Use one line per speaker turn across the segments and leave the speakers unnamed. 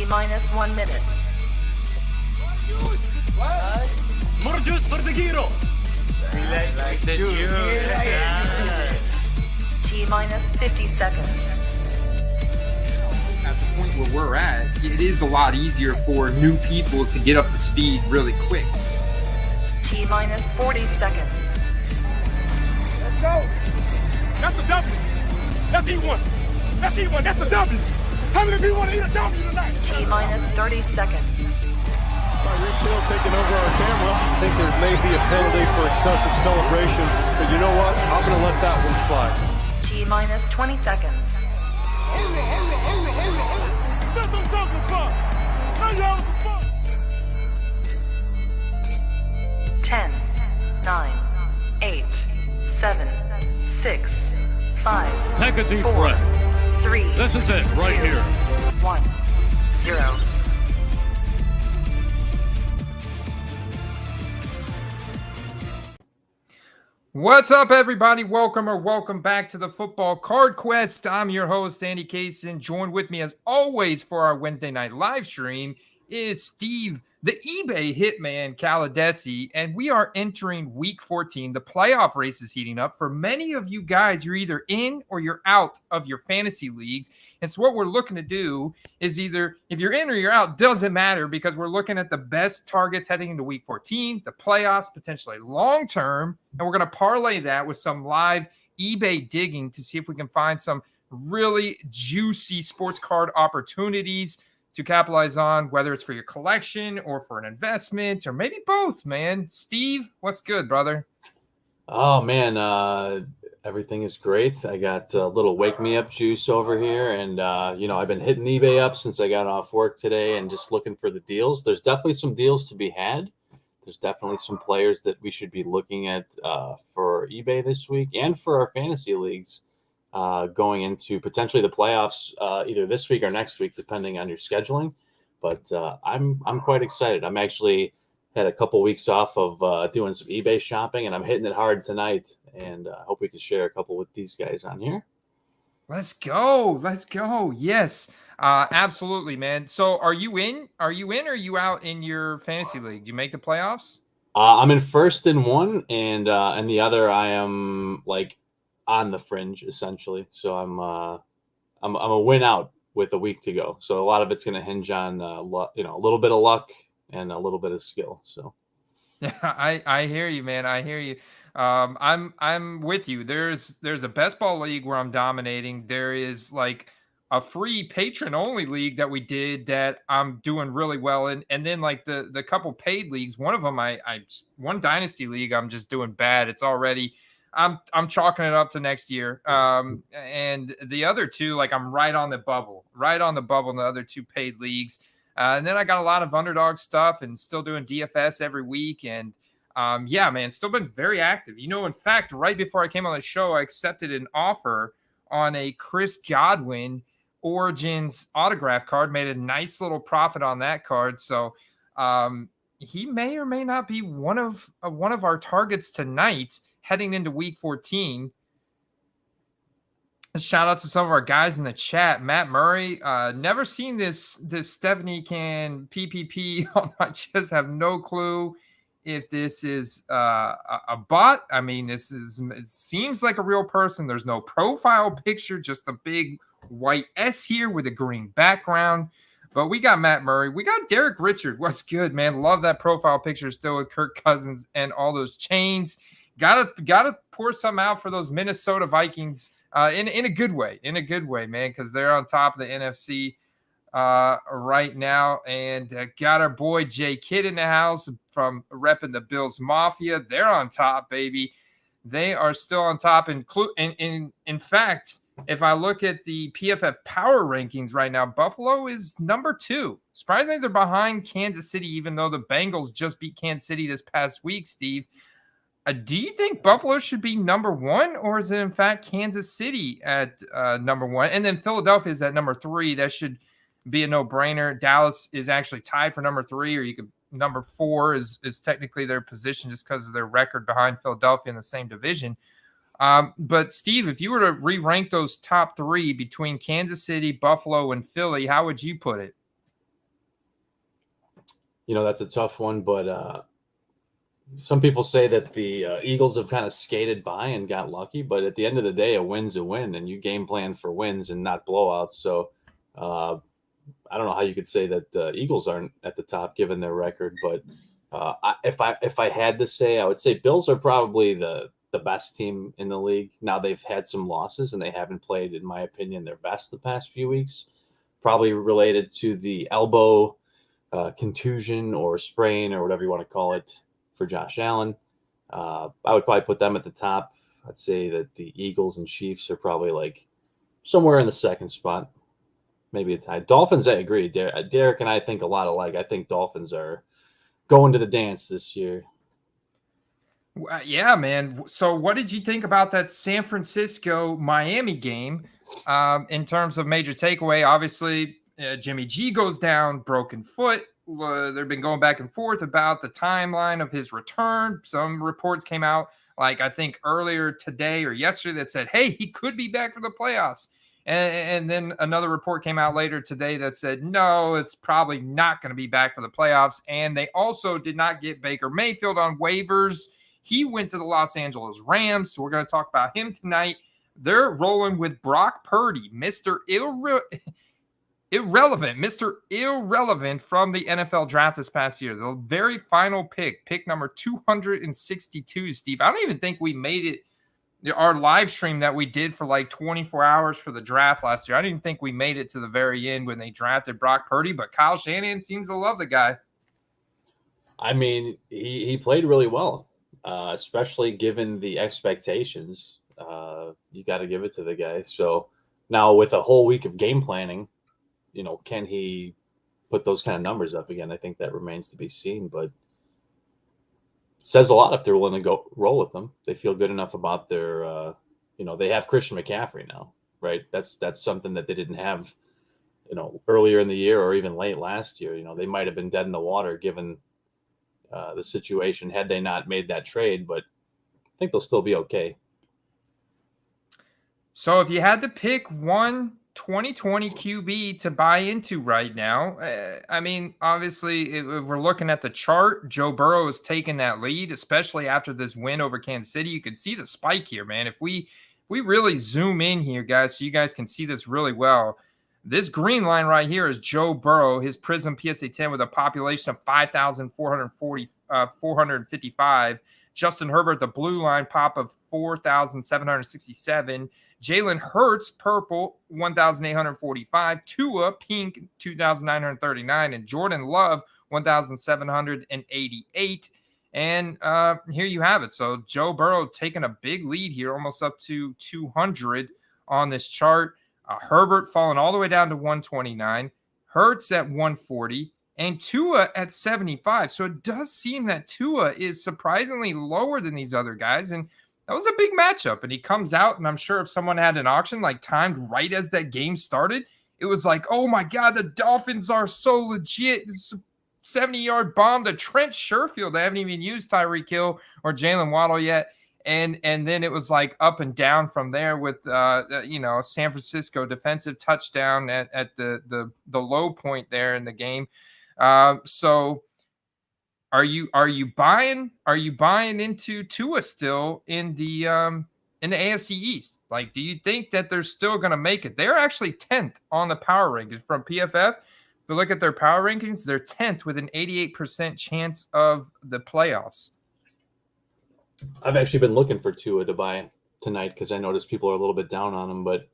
T-minus 1 minute.
More juice for the hero.
Like the juice.
T-minus 50 seconds.
At the point where we're at, it is a lot easier for new people to get up to speed really quick.
T-minus 40 seconds.
Let's go. That's a W. That's E1. That's E1. That's a W. How many of you want to eat a W tonight?
T-minus 30 seconds.
Mayfield taking over our camera. I think there may be a penalty for excessive celebration, but you know what? I'm going to let that one slide.
T-minus 20 seconds.
That's what I'm talking about. Now y'all some fun.
10, 9, 8, 7, 6, 5,
Take a deep
4,
breath.
3,
This is it right
2,
here.
1, 0.
What's up, everybody? Welcome back to the Football Card Quest. I'm your host, Andy Kaysen. Joined with me, as always, for our Wednesday night live stream is Steve, the eBay Hitman Caladesi, and we are entering Week 14. The playoff race is heating up. For many of you guys, you're either in or you're out of your fantasy leagues. And so what we're looking to do is either, if you're in or you're out, doesn't matter, because we're looking at the best targets heading into Week 14, the playoffs, potentially long-term, and we're going to parlay that with some live eBay digging to see if we can find some really juicy sports card opportunities to capitalize on, whether it's for your collection or for an investment or maybe both, man. Steve, what's good, brother?
Oh, man, everything is great. I got a little wake-me-up juice over here, and, I've been hitting eBay up since I got off work today and just looking for the deals. There's definitely some deals to be had. There's definitely some players that we should be looking at for eBay this week and for our fantasy leagues. Going into potentially the playoffs either this week or next week, depending on your scheduling. But I'm quite excited. I'm actually had a couple weeks off of doing some eBay shopping, and I'm hitting it hard tonight. And I hope we can share a couple with these guys on here.
Let's go. Yes, absolutely, man. So are you in? Or are you out in your fantasy league? Do you make the playoffs?
I'm in first in one, and the other I am like on the fringe essentially. So I'm a win out with a week to go. So a lot of it's going to hinge on a little bit of luck and a little bit of skill. So
yeah, I hear you, man. I hear you. I'm with you. There's a best ball league where I'm dominating. There is like a free patron only league that we did that I'm doing really well in, and then like the couple paid leagues. One of them, one dynasty league, I'm just doing bad. It's already. I'm chalking it up to next year. And the other two, like I'm right on the bubble in the other two paid leagues. And then I got a lot of Underdog stuff and still doing DFS every week. And yeah, man, still been very active. In fact, right before I came on the show, I accepted an offer on a Chris Godwin Origins autograph card, made a nice little profit on that card. So he may or may not be one of our targets tonight, heading into Week 14. Shout out to some of our guys in the chat. Matt Murray, never seen this Stephanie Can PPP. I just have no clue if this is a bot. I mean, it seems like a real person. There's no profile picture, just a big white S here with a green background. But we got Matt Murray. We got Derek Richard. What's good, man? Love that profile picture still with Kirk Cousins and all those chains. Gotta pour some out for those Minnesota Vikings in a good way, man, because they're on top of the NFC right now. And got our boy Jay Kidd in the house from repping the Bills Mafia. They're on top, baby. They are still on top. In fact, if I look at the PFF power rankings right now, Buffalo is number 2. Surprisingly, they're behind Kansas City, even though the Bengals just beat Kansas City this past week, Steve. Do you think Buffalo should be number 1, or is it in fact Kansas City at number 1? And then Philadelphia is at number 3. That should be a no-brainer. Dallas is actually tied for number 3, or you could number 4 is technically their position just because of their record behind Philadelphia in the same division. But Steve, if you were to re-rank those top 3 between Kansas City, Buffalo, and Philly, how would you put it?
That's a tough one, but some people say that the Eagles have kind of skated by and got lucky, but at the end of the day, a win's a win, and you game plan for wins and not blowouts. So I don't know how you could say that the Eagles aren't at the top given their record, but if I had to say, I would say Bills are probably the best team in the league. Now they've had some losses and they haven't played, in my opinion, their best the past few weeks, probably related to the elbow contusion or sprain or whatever you want to call it for Josh Allen. I would probably put them at the top. I'd say that the Eagles and Chiefs are probably like somewhere in the second spot, maybe a tie. Dolphins, I agree. Derek and I think a lot alike. I think Dolphins are going to the dance this year.
Yeah, man. So what did you think about that San Francisco-Miami game in terms of major takeaway? Obviously, Jimmy G goes down, broken foot. They've been going back and forth about the timeline of his return. Some reports came out, like I think earlier today or yesterday, that said, hey, he could be back for the playoffs. And then another report came out later today that said, no, it's probably not going to be back for the playoffs. And they also did not get Baker Mayfield on waivers. He went to the Los Angeles Rams, so we're going to talk about him tonight. They're rolling with Brock Purdy, Mr. Irrelevant from the NFL draft this past year. The very final pick number 262, Steve. I don't even think we made it. Our live stream that we did for like 24 hours for the draft last year, I didn't think we made it to the very end when they drafted Brock Purdy, but Kyle Shanahan seems to love the guy.
I mean, he played really well. Especially given the expectations, you got to give it to the guy. So now with a whole week of game planning, can he put those kind of numbers up again? I think that remains to be seen, but it says a lot if they're willing to go roll with them. They feel good enough about their, they have Christian McCaffrey now, right? That's something that they didn't have, earlier in the year or even late last year. They might have been dead in the water given the situation had they not made that trade, but I think they'll still be okay.
So if you had to pick one 2020 QB to buy into right now, I mean, obviously, if we're looking at the chart, Joe Burrow is taking that lead, especially after this win over Kansas City. You can see the spike here, man. If we really zoom in here, guys, so you guys can see this really well. This green line right here is Joe Burrow, his Prism PSA 10 with a population of 5,455. Justin Herbert, the blue line, pop of 4,767. Jalen Hurts, purple, 1,845. Tua, pink, 2,939. And Jordan Love, 1,788. And here you have it. So Joe Burrow taking a big lead here, almost up to 200 on this chart. Herbert falling all the way down to 129, Hurts at 140, and Tua at 75. So it does seem that Tua is surprisingly lower than these other guys. And that was a big matchup. And he comes out, and I'm sure if someone had an auction like timed right as that game started, it was like, oh my God, the Dolphins are so legit. This is a 70-yard bomb to Trent Sherfield. They haven't even used Tyreek Hill or Jalen Waddle yet. And then it was like up and down from there with San Francisco defensive touchdown at the low point there in the game. So are you buying into Tua still in the AFC East? Like, do you think that they're still going to make it? They're actually 10th on the power rankings from PFF. If you look at their power rankings, they're 10th with an 88% chance of the playoffs.
I've actually been looking for Tua to buy tonight because I noticed people are a little bit down on him, but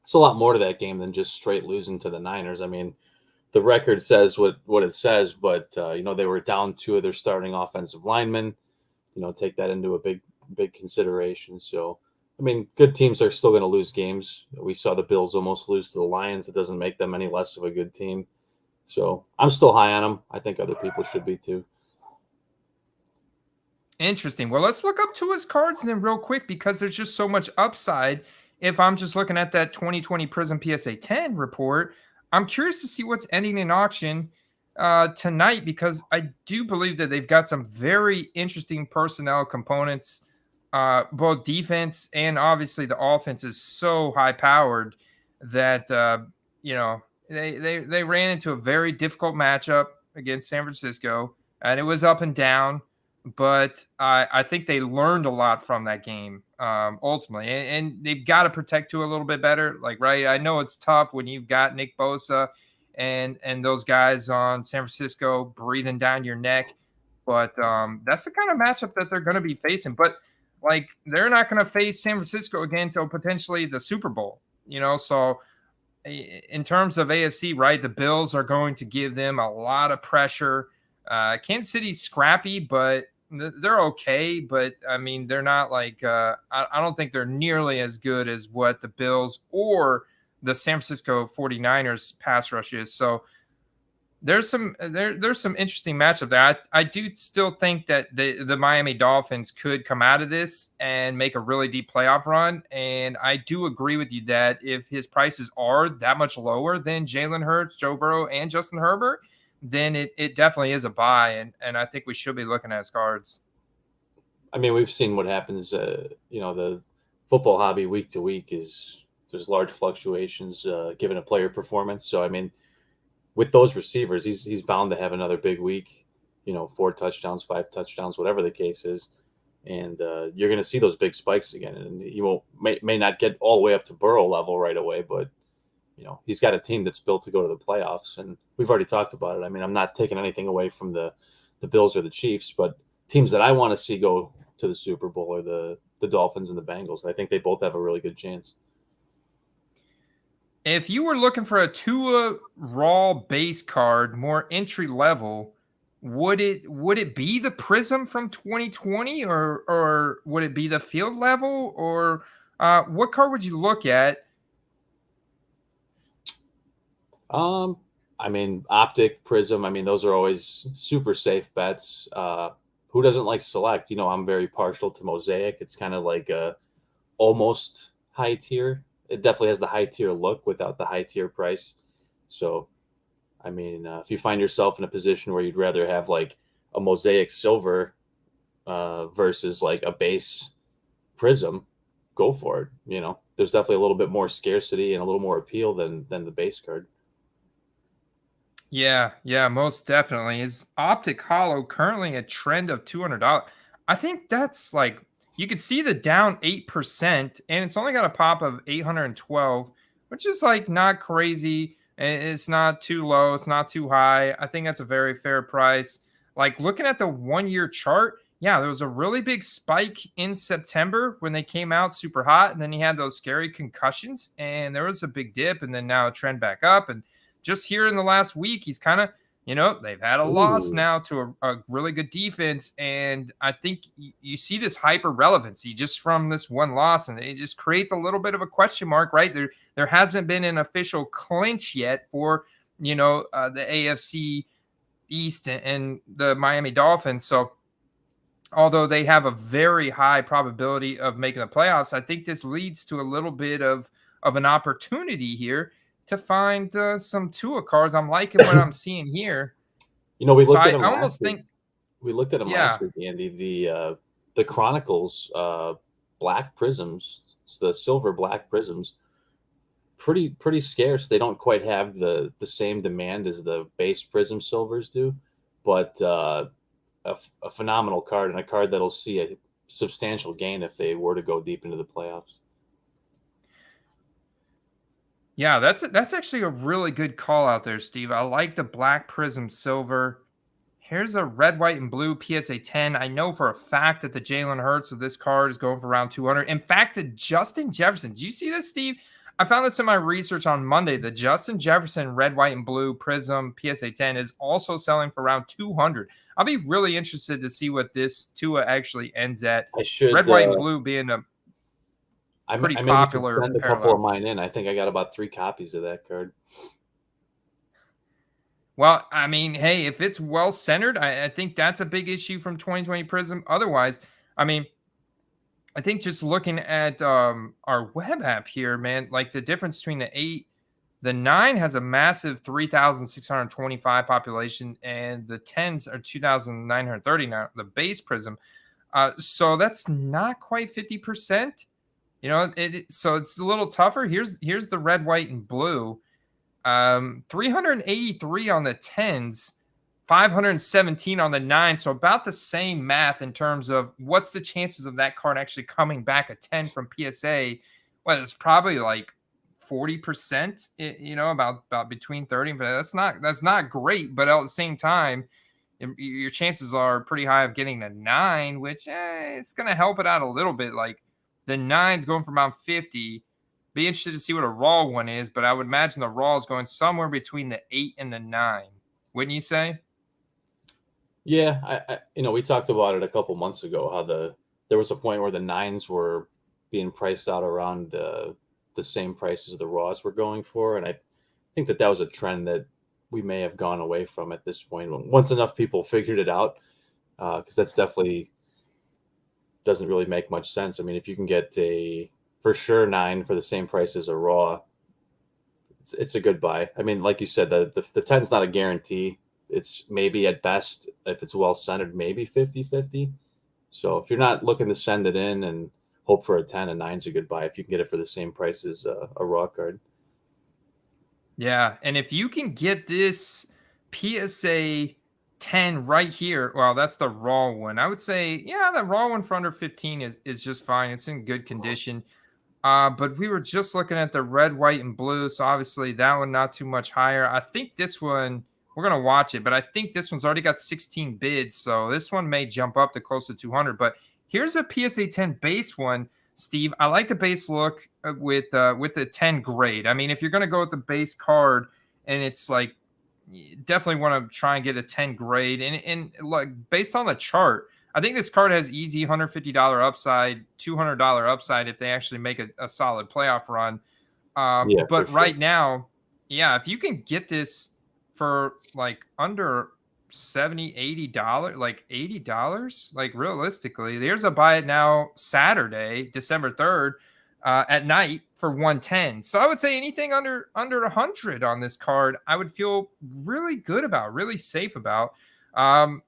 it's a lot more to that game than just straight losing to the Niners. I mean, the record says what it says, but they were down two of their starting offensive linemen. Take that into a big consideration. So, I mean, good teams are still going to lose games. We saw the Bills almost lose to the Lions. It doesn't make them any less of a good team. So I'm still high on them. I think other people should be too.
Interesting. Well, let's look up Tua's cards then real quick because there's just so much upside. If I'm just looking at that 2020 Prism PSA 10 report, I'm curious to see what's ending in auction tonight because I do believe that they've got some very interesting personnel components, both defense and obviously the offense is so high-powered that, they ran into a very difficult matchup against San Francisco, and it was up and down. But I think they learned a lot from that game, ultimately, and they've got to protect Tua a little bit better. Like, right, I know it's tough when you've got Nick Bosa and those guys on San Francisco breathing down your neck, but that's the kind of matchup that they're going to be facing. But like, they're not going to face San Francisco again until potentially the Super Bowl, So in terms of AFC, right, the Bills are going to give them a lot of pressure. Kansas City's scrappy, but they're okay. But I mean, they're not like I don't think they're nearly as good as what the Bills or the San Francisco 49ers pass rush is. So there's some interesting matchup there. I do still think that the Miami Dolphins could come out of this and make a really deep playoff run. And I do agree with you that if his prices are that much lower than Jalen Hurts, Joe Burrow, and Justin Herbert, then it definitely is a buy. And I think we should be looking at his cards.
I mean, we've seen what happens. The football hobby week to week there's large fluctuations given a player performance. So I mean, with those receivers, he's bound to have another big week. 4 touchdowns, 5 touchdowns, whatever the case is, and you're going to see those big spikes again. And you may not get all the way up to Burrow level right away, but he's got a team that's built to go to the playoffs, and we've already talked about it. I mean, I'm not taking anything away from the Bills or the Chiefs, but teams that I want to see go to the Super Bowl are the Dolphins and the Bengals. I think they both have a really good chance.
If you were looking for a Tua raw base card, more entry level, would it be the Prism from 2020, or would it be the field level, or what card would you look at?
I mean, Optic, Prism. I mean, those are always super safe bets. Who doesn't like Select? I'm very partial to Mosaic. It's kind of like a almost high tier. It definitely has the high tier look without the high tier price. So, I mean, if you find yourself in a position where you'd rather have like a Mosaic Silver versus like a base Prism, go for it. There's definitely a little bit more scarcity and a little more appeal than the base card.
Yeah, most definitely. Is Optic Hollow currently a trend of $200? I think that's like, you could see the down 8%, and it's only got a pop of 812, which is like not crazy. It's not too low. It's not too high. I think that's a very fair price. Like, looking at the 1-year chart, yeah, there was a really big spike in September when they came out super hot, and then he had those scary concussions, and there was a big dip, and then now a trend back up. And just here in the last week, he's kind of, they've had a loss now to a really good defense. And I think you see this hyper relevancy just from this one loss, and it just creates a little bit of a question mark, right? There hasn't been an official clinch yet for, the AFC East and the Miami Dolphins. So although they have a very high probability of making the playoffs, I think this leads to a little bit of an opportunity here to find some Tua cards. I'm liking what I'm seeing here.
We looked at them.
I almost think
we looked at them last week, Andy. The Chronicles black prisms, the silver black prisms, pretty scarce. They don't quite have the same demand as the base prism silvers do, but a phenomenal card, and a card that'll see a substantial gain if they were to go deep into the playoffs.
Yeah, that's actually a really good call out there, Steve. I like the black prism silver. Here's a red, white, and blue PSA 10. I know for a fact that the Jalen Hurts of this card is going for around 200. In fact, the Justin Jefferson. Do you see this, Steve? I found this in my research on Monday. The Justin Jefferson red, white, and blue prism PSA 10 is also selling for around 200. I'll be really interested to see what this Tua actually ends at. Red, white, and blue being a pretty popular.
Send a couple of mine in. I think I got about 3 copies of that card.
Well, I mean, hey, if it's well centered, I think that's a big issue from 2020 Prism. Otherwise, I mean, I think just looking at our web app here, man, like the difference between the 9 has a massive 3,625 population, and the 10s are 2,930 now, the base Prism. So that's not quite 50%. So it's a little tougher. Here's the red, white, and blue. 383 on the 10s, 2,930 on 517 on the 9. So about the same math in terms of what's the chances of that card actually coming back a 10 from PSA. Well, it's probably like 40%, about between 30, but that's not great. But at the same time, your chances are pretty high of getting the 9, which it's going to help it out a little bit. Like the 9's going for about 50. Be interested to see what a raw one is, but I would imagine the raw is going somewhere between the 8 and the 9. Wouldn't you say?
Yeah, we talked about it a couple months ago, how there was a point where the 9s were being priced out around the same prices the raws were going for, and I think that was a trend that we may have gone away from at this point. Once enough people figured it out, because that's definitely doesn't really make much sense. I mean, if you can get a for sure 9 for the same price as a raw, it's a good buy. I mean, like you said, the 10's not a guarantee. It's maybe at best, if it's well centered, maybe 50-50. So if you're not looking to send it in and hope for a 10, a 9's a good buy if you can get it for the same price as a raw card.
Yeah, and if you can get this PSA 10 right here, well, that's the raw one. I would say, yeah, the raw one for under 15 is just fine. It's in good condition. But we were just looking at the red, white, and blue, so obviously that one not too much higher. I think this one, we're going to watch it, but I think this one's already got 16 bids, so this one may jump up to close to 200. But here's a PSA 10 base one, Steve. I like the base look with the 10 grade. I mean, if you're going to go with the base card, and it's like, you definitely want to try and get a 10 grade. And like based on the chart, I think this card has easy $150 upside, $200 upside if they actually make a solid playoff run. But right now, yeah, if you can get this for like under $70, $80, like $80, like realistically, there's a buy it now Saturday, December 3rd, at night for 110. So I would say anything under 100 on this card, I would feel really good about, really safe about. And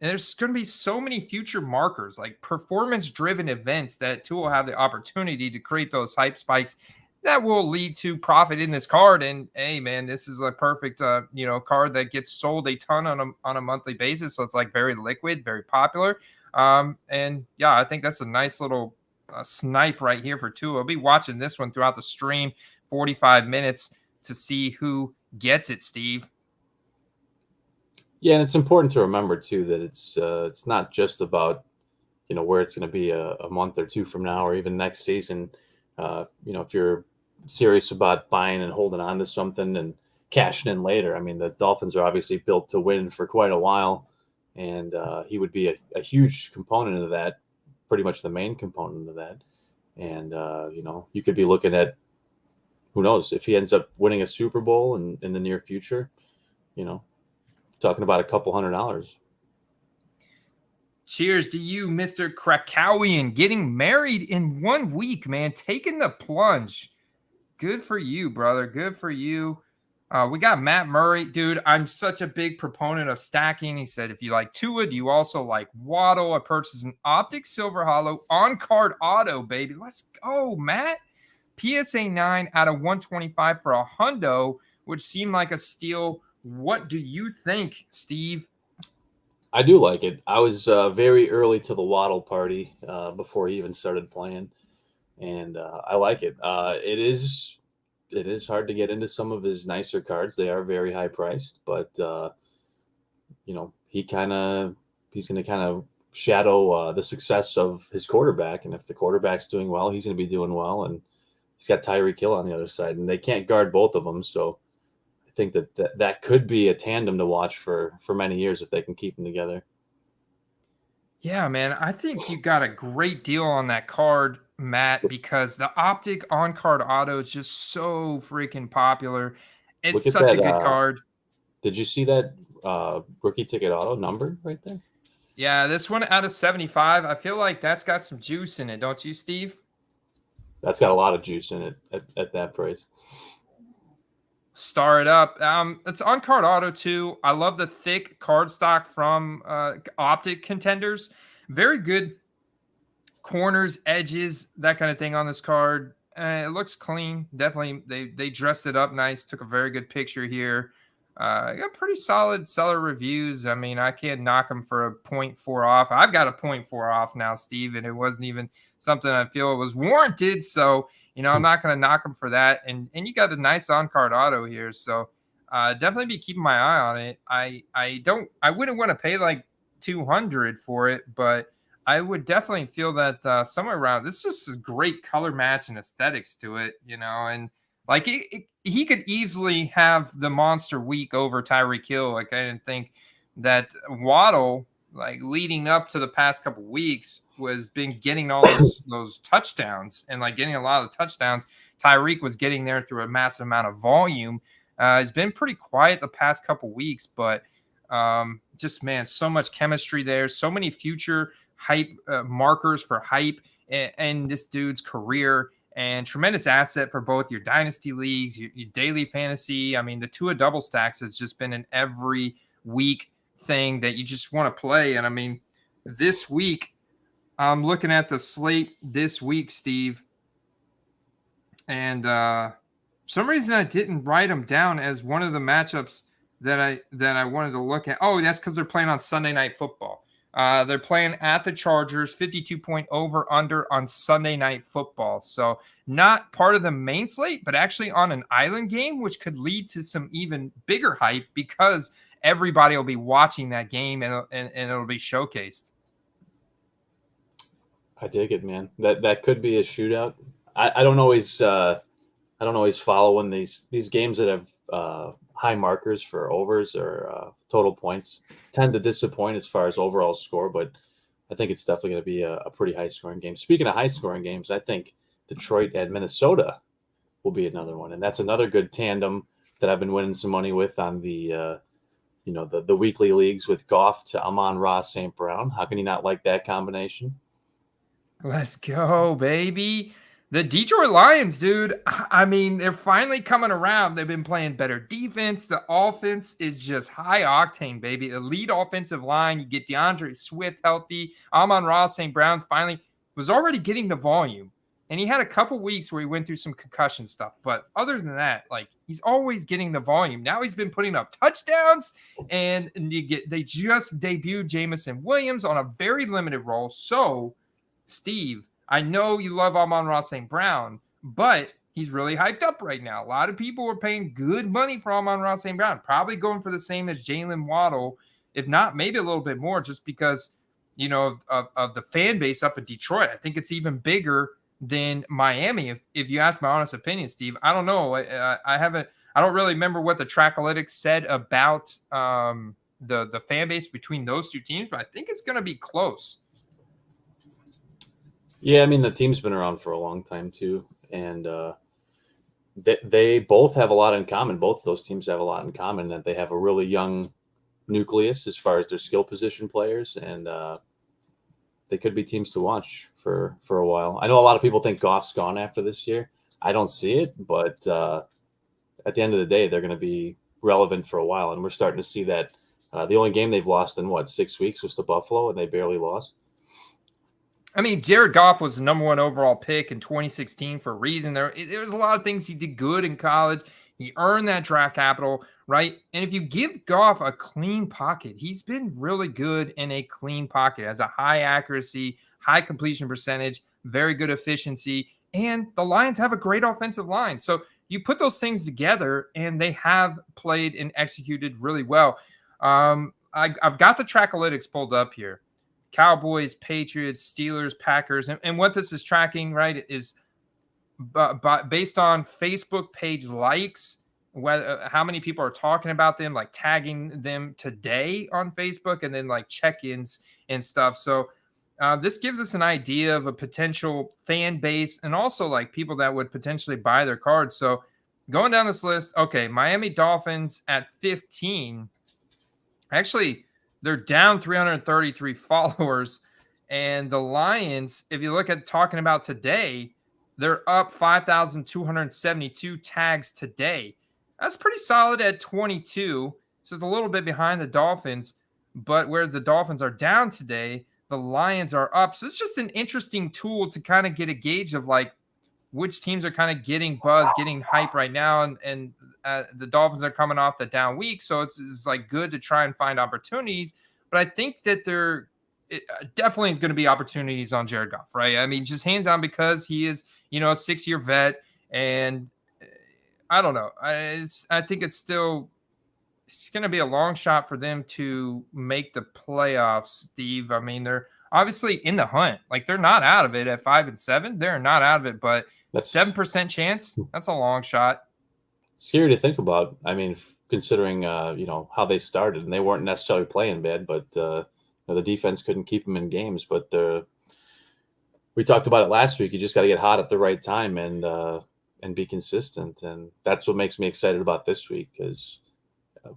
there's going to be so many future markers, like performance-driven events that Tua will have the opportunity to create those hype spikes that will lead to profit in this card. And hey, man, this is a perfect, card that gets sold a ton on a monthly basis. So it's like very liquid, very popular. And yeah, I think that's a nice little snipe right here for Tua. I'll be watching this one throughout the stream, 45 minutes to see who gets it, Steve.
Yeah, and it's important to remember too that it's not just about where it's going to be a month or two from now or even next season. If you're serious about buying and holding on to something and cashing in later, I mean, the Dolphins are obviously built to win for quite a while, and he would be a huge component of that, pretty much the main component of that. And you could be looking at, who knows, if he ends up winning a Super Bowl in the near future, talking about a couple $100.
Cheers to you, Mr. Krakowian, getting married in 1 week, man. Taking the plunge. Good for you, brother. Good for you. We got Matt Murray. Dude, I'm such a big proponent of stacking. He said, if you like Tua, do you also like Waddle? I purchased an Optic Silver Hollow on-card auto, baby. Let's go, Matt. PSA 9 out of 125 for a hundo, which seemed like a steal. What do you think, Steve?
I do like it. I was very early to the Waddle party before he even started playing, and I like it. It is hard to get into some of his nicer cards. They are very high priced, but he's going to kind of shadow the success of his quarterback, and if the quarterback's doing well, he's going to be doing well, and he's got Tyreek Hill on the other side, and they can't guard both of them, so I think that could be a tandem to watch for many years if they can keep them together. Yeah,
man, I think you got a great deal on that card, Matt, because the Optic on-card auto is just so freaking popular. It's such a good card.
Did you see that rookie ticket auto number right there?
Yeah, this one out of 75. I feel like that's got some juice in it, don't you, Steve?
That's got a lot of juice in it at that price.
Star it up. It's on card auto too. I love the thick card stock from Optic Contenders. Very good corners, edges, that kind of thing on this card. It looks clean. Definitely, they dressed it up nice. Took a very good picture here. got pretty solid seller reviews. I mean, I can't knock them for a 0.4 off. I've got a 0.4 off now, Steve, and it wasn't even something I feel was warranted. So, I'm not going to knock them for that. And you got a nice on-card auto here. So definitely be keeping my eye on it. I wouldn't want to pay like 200 for it, but I would definitely feel that somewhere around this is just a great color match and aesthetics to it, and like he could easily have the monster week over Tyreek Hill. Like I didn't think that Waddle, like leading up to the past couple weeks, was been getting all those touchdowns and like getting a lot of touchdowns. Tyreek was getting there through a massive amount of volume. It's been pretty quiet the past couple weeks, but just man, so much chemistry there, so many future hype markers for hype and this dude's career, and tremendous asset for both your dynasty leagues, your daily fantasy. I mean, the Tua double stacks has just been an every week thing that you just want to play. And I mean, this week, I'm looking at the slate this week, Steve, and for some reason I didn't write them down as one of the matchups that I wanted to look at. Oh, that's because they're playing on Sunday Night Football. They're playing at the Chargers, 52-point over-under on Sunday Night Football. So not part of the main slate, but actually on an island game, which could lead to some even bigger hype because everybody will be watching that game and it'll be showcased.
I dig it, man. That could be a shootout. I don't always follow when these games that have high markers for overs or total points tend to disappoint as far as overall score, but I think it's definitely going to be a pretty high scoring game. Speaking of high scoring games, I think Detroit and Minnesota will be another one, and that's another good tandem that I've been winning some money with on the the weekly leagues with Goff to Amon-Ra St. Brown. How can you not like that combination?
Let's go, baby. The Detroit Lions, dude, I mean, they're finally coming around. They've been playing better defense. The offense is just high octane, baby. Elite offensive line. You get DeAndre Swift healthy. Amon-Ra St. Brown's finally was already getting the volume. And he had a couple weeks where he went through some concussion stuff. But other than that, like, he's always getting the volume. Now he's been putting up touchdowns. And they just debuted Jamison Williams on a very limited role. So, Steve, I know you love Amon-Ra St. Brown, but he's really hyped up right now. A lot of people are paying good money for Amon-Ra St. Brown, probably going for the same as Jalen Waddle, if not maybe a little bit more, just because, of the fan base up in Detroit. I think it's even bigger than Miami. If you ask my honest opinion, Steve, I don't know. I don't really remember what the Trackalytics said about the fan base between those two teams, but I think it's going to be close.
Yeah, I mean, the team's been around for a long time, too. And they both have a lot in common. Both of those teams have a lot in common, that they have a really young nucleus as far as their skill position players. And they could be teams to watch for a while. I know a lot of people think Goff's gone after this year. I don't see it, but at the end of the day, they're going to be relevant for a while. And we're starting to see that. The only game they've lost in, 6 weeks was to Buffalo, and they barely lost.
I mean, Jared Goff was the number one overall pick in 2016 for a reason. There was a lot of things he did good in college. He earned that draft capital, right? And if you give Goff a clean pocket, he's been really good in a clean pocket. Has a high accuracy, high completion percentage, very good efficiency, and the Lions have a great offensive line. So you put those things together, and they have played and executed really well. I've got the Trackalytics pulled up here. Cowboys, Patriots, Steelers, Packers. And what this is tracking, right, is based on Facebook page likes, how many people are talking about them, like tagging them today on Facebook, and then like check-ins and stuff. So this gives us an idea of a potential fan base and also like people that would potentially buy their cards. So going down this list, okay, Miami Dolphins at 15. Actually, they're down 333 followers. And the Lions, if you look at talking about today, they're up 5,272 tags today. That's pretty solid at 22. This is a little bit behind the Dolphins. But whereas the Dolphins are down today, the Lions are up. So it's just an interesting tool to kind of get a gauge of like, which teams are kind of getting buzz, getting hype right now, and the Dolphins are coming off the down week, so it's like good to try and find opportunities. But I think that it definitely is going to be opportunities on Jared Goff, right? I mean, just hands down, because he is, a 6-year vet, and I don't know. I think it's going to be a long shot for them to make the playoffs, Steve. I mean, they're obviously in the hunt. Like, they're not out of it at 5-7. They're not out of it, but that's 7% chance. That's a long shot.
Scary to think about. I mean, considering how they started, and they weren't necessarily playing bad, but the defense couldn't keep them in games. But we talked about it last week. You just got to get hot at the right time and be consistent, and that's what makes me excited about this week, because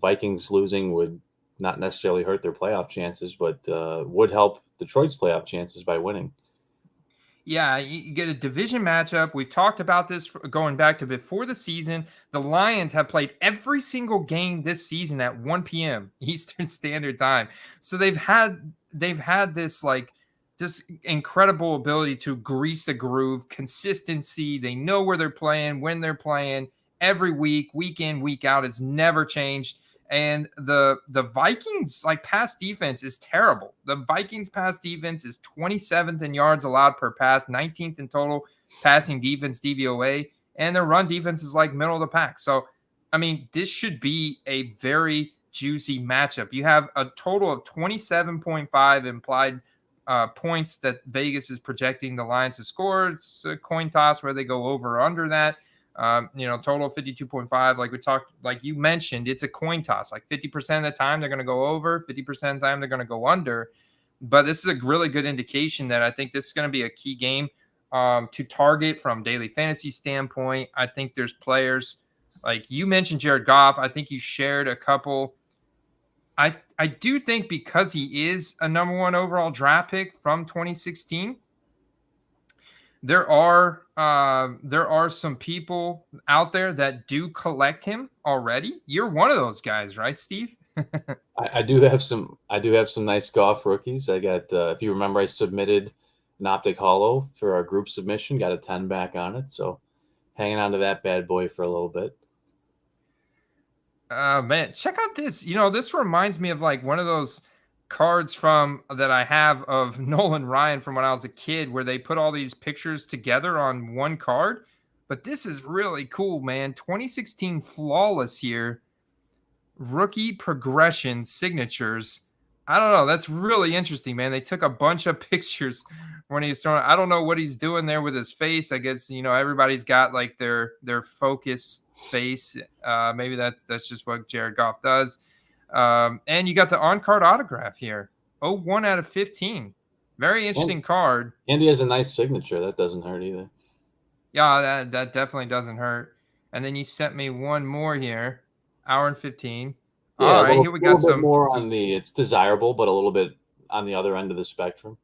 Vikings losing would not necessarily hurt their playoff chances, but would help Detroit's playoff chances by winning.
Yeah, you get a division matchup. We've talked about this going back to before the season. The Lions have played every single game this season at 1 p.m. Eastern Standard Time. So they've had this just incredible ability to grease the groove, consistency. They know where they're playing, when they're playing, every week in, week out. It's never changed. And the Vikings pass defense is terrible. The Vikings pass defense is 27th in yards allowed per pass, 19th in total passing defense DVOA, and their run defense is middle of the pack. So, I mean, this should be a very juicy matchup. You have a total of 27.5 implied points that Vegas is projecting the Lions to score. It's a coin toss where they go over or under that. Total 52.5, like we talked, like you mentioned, it's a coin toss. 50% of the time they're going to go over, 50% of the time they're going to go under. But this is a really good indication that I think this is going to be a key game to target from daily fantasy standpoint. I think there's players like you mentioned, Jared Goff. I think you shared a couple. I do think because he is a number 1 overall draft pick from 2016, there are some people out there that do collect him already. You're one of those guys, right, Steve?
I do have some nice Goff rookies. I got if you remember, I submitted an optic holo for our group submission, got a 10 back on it. So hanging on to that bad boy for a little bit.
Man, check out this. This reminds me of one of those cards that I have of Nolan Ryan from when I was a kid, where they put all these pictures together on one card. But this is really cool, man. 2016 flawless here. Rookie progression signatures. I don't know. That's really interesting, man. They took a bunch of pictures when he was throwing. I don't know what he's doing there with his face. I guess, everybody's got their focused face. Maybe that's just what Jared Goff does. And you got the on-card autograph here. 1 out of 15. Very interesting card.
And he has a nice signature. That doesn't hurt either.
Yeah, that definitely doesn't hurt. And then you sent me one more here. Hour and 15.
Yeah,
all right, here we got some
more on it's desirable, but a little bit on the other end of the spectrum.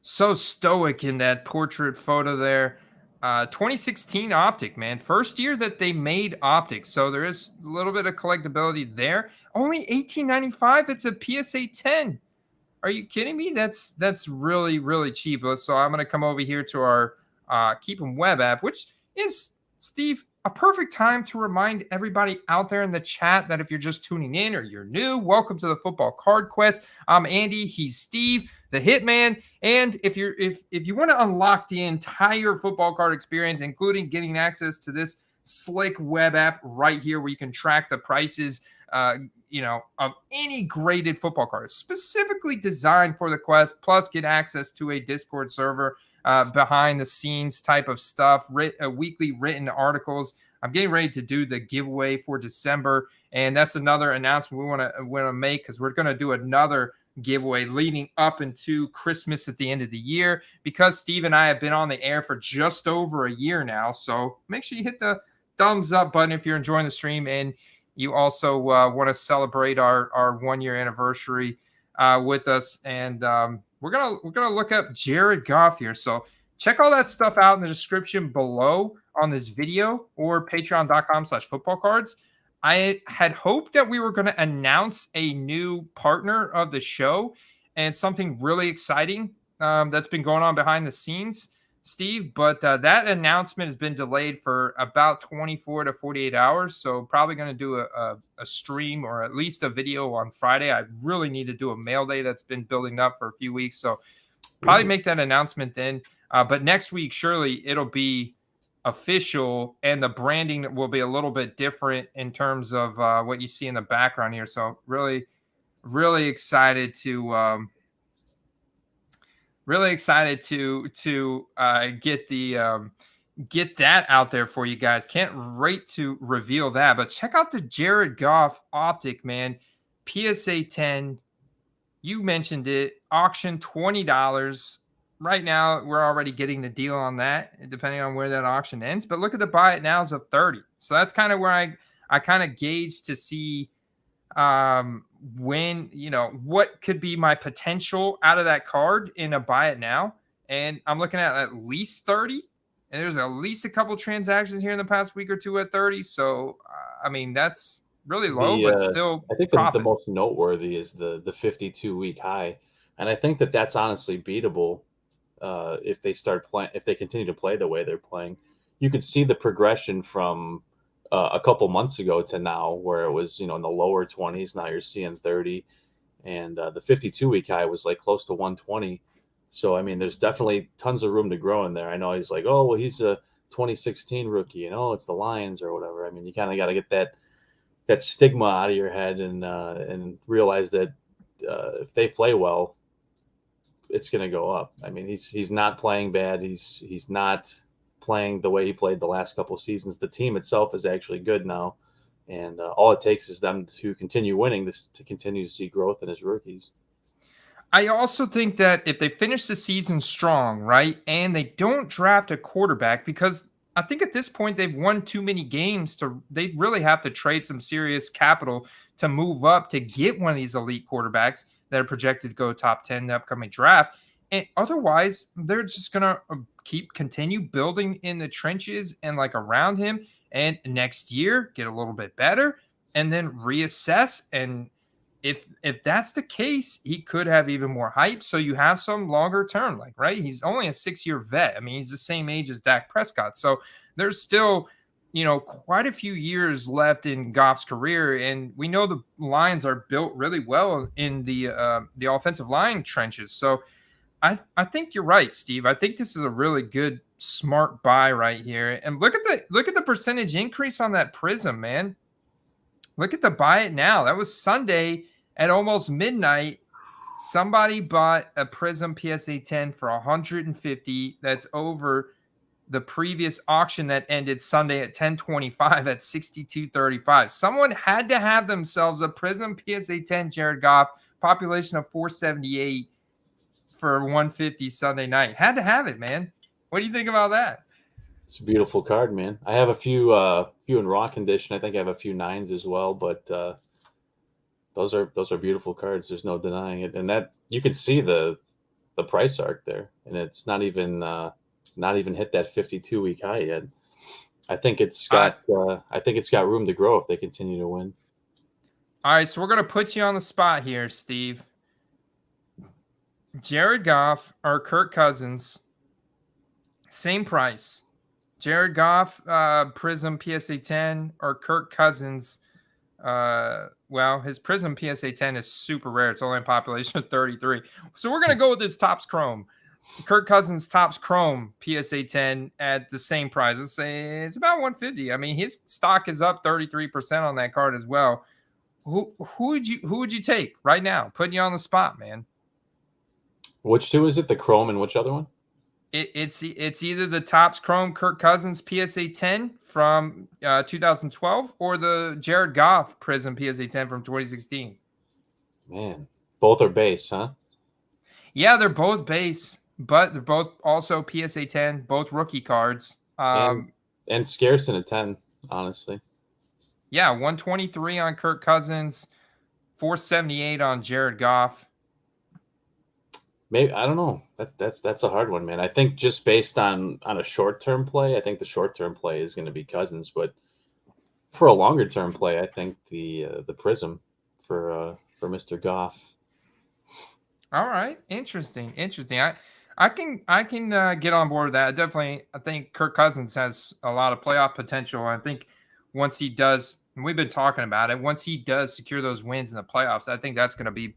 So stoic in that portrait photo there. 2016 optic, man. First year that they made optics. So there is a little bit of collectability there. Only $18.95. It's a PSA 10. Are you kidding me? That's really, really cheap. So I'm going to come over here to our Keep 'em web app, which is, Steve, a perfect time to remind everybody out there in the chat that if you're just tuning in or you're new, welcome to the Football Card Quest. I'm Andy. He's Steve, the Hitman. And if you want to unlock the entire football card experience, including getting access to this slick web app right here, where you can track the prices, of any graded football card, specifically designed for the Quest, plus get access to a Discord server, behind the scenes type of stuff, weekly written articles. I'm getting ready to do the giveaway for December, and that's another announcement we want to make, because we're going to do another giveaway leading up into Christmas at the end of the year, because Steve and I have been on the air for just over a year now. So make sure you hit the thumbs up button if you're enjoying the stream, and you also want to celebrate our 1 year anniversary with us. And we're gonna look up Jared Goff here. So check all that stuff out in the description below on this video, or patreon.com/footballcards. I had hoped that we were going to announce a new partner of the show and something really exciting that's been going on behind the scenes. Steve, but that announcement has been delayed for about 24 to 48 hours. So probably going to do a stream or at least a video on Friday. I really need to do a mail day that's been building up for a few weeks. So probably make that announcement then. But next week, surely it'll be official, and the branding will be a little bit different in terms of what you see in the background here. So really, really excited to get that out there for you guys. Can't wait to reveal that. But check out the Jared Goff optic, man. PSA 10. You mentioned it. Auction $20. Right now, we're already getting the deal on that, depending on where that auction ends. But look at the buy it nows of 30. So that's kind of where I kind of gauge to see when, what could be my potential out of that card in a buy it now. And I'm looking at least 30. And there's at least a couple transactions here in the past week or two at 30. So, I mean, that's really low, but still
I think the most noteworthy is the 52-week high. And I think that's honestly beatable. If they start playing, if they continue to play the way they're playing, you could see the progression from a couple months ago to now, where it was in the lower 20s. Now you're seeing 30, and the 52-week high was like close to 120. So I mean, there's definitely tons of room to grow in there. I know he's like, oh well, he's a 2016 rookie, it's the Lions or whatever. I mean, you kind of got to get that stigma out of your head and realize that if they play well, it's going to go up. I mean, he's not playing bad. He's not playing the way he played the last couple of seasons. The team itself is actually good now, and all it takes is them to continue winning to continue to see growth in his rookies.
I also think that if they finish the season strong, right, and they don't draft a quarterback, because I think at this point they've won too many games they really have to trade some serious capital to move up to get one of these elite quarterbacks that are projected to go top 10 in the upcoming draft. And otherwise, they're just going to continue building in the trenches and around him. And next year, get a little bit better and then reassess. And if that's the case, he could have even more hype. So you have some longer term, right? He's only a 6-year vet. I mean, he's the same age as Dak Prescott. So there's still quite a few years left in Goff's career, and we know the Lions are built really well in the offensive line trenches. So I think you're right, Steve. I think this is a really good, smart buy right here. And look at the percentage increase on that Prism, man. Look at the buy it now. That was Sunday at almost midnight. Somebody bought a Prism PSA 10 for $150. That's over the previous auction that ended Sunday at 10:25 at 62.35. Someone had to have themselves a Prism PSA 10 Jared Goff, population of 478 for 150 Sunday night. Had to have it, man. What do you think about that?
It's a beautiful card, man. I have a few in raw condition. I think I have a few 9s as well, but those are beautiful cards. There's no denying it. And that you can see the price arc there, and it's not even hit that 52-week high yet. I think it's got room to grow if they continue to win.
All right, so we're gonna put you on the spot here, Steve. Jared Goff or Kirk Cousins, same price. Jared Goff, Prism PSA 10, or Kirk Cousins. Well, his Prism PSA 10 is super rare. It's only a population of 33. So we're gonna go with this Topps Chrome. Kirk Cousins Topps Chrome PSA 10 at the same price. Let's say it's about 150. I mean, his stock is up 33% on that card as well. Who would you take right now? Putting you on the spot, man.
Which two is it? The Chrome and which other one?
It's either the Topps Chrome Kirk Cousins PSA 10 from 2012 or the Jared Goff Prism PSA 10 from 2016.
Man, both are base, huh?
Yeah, they're both base, but they're both also PSA 10, both rookie cards.
And scarce in a 10, honestly.
Yeah, 123 on Kirk Cousins, 478 on Jared Goff.
Maybe I don't know. That's a hard one, man. I think just based on a short-term play, I think the short-term play is going to be Cousins, but for a longer-term play, I think the Prism for Mr. Goff.
All right, interesting. I can get on board with that. Definitely, I think Kirk Cousins has a lot of playoff potential. I think once he does, and we've been talking about it, once he does secure those wins in the playoffs, I think that's going to be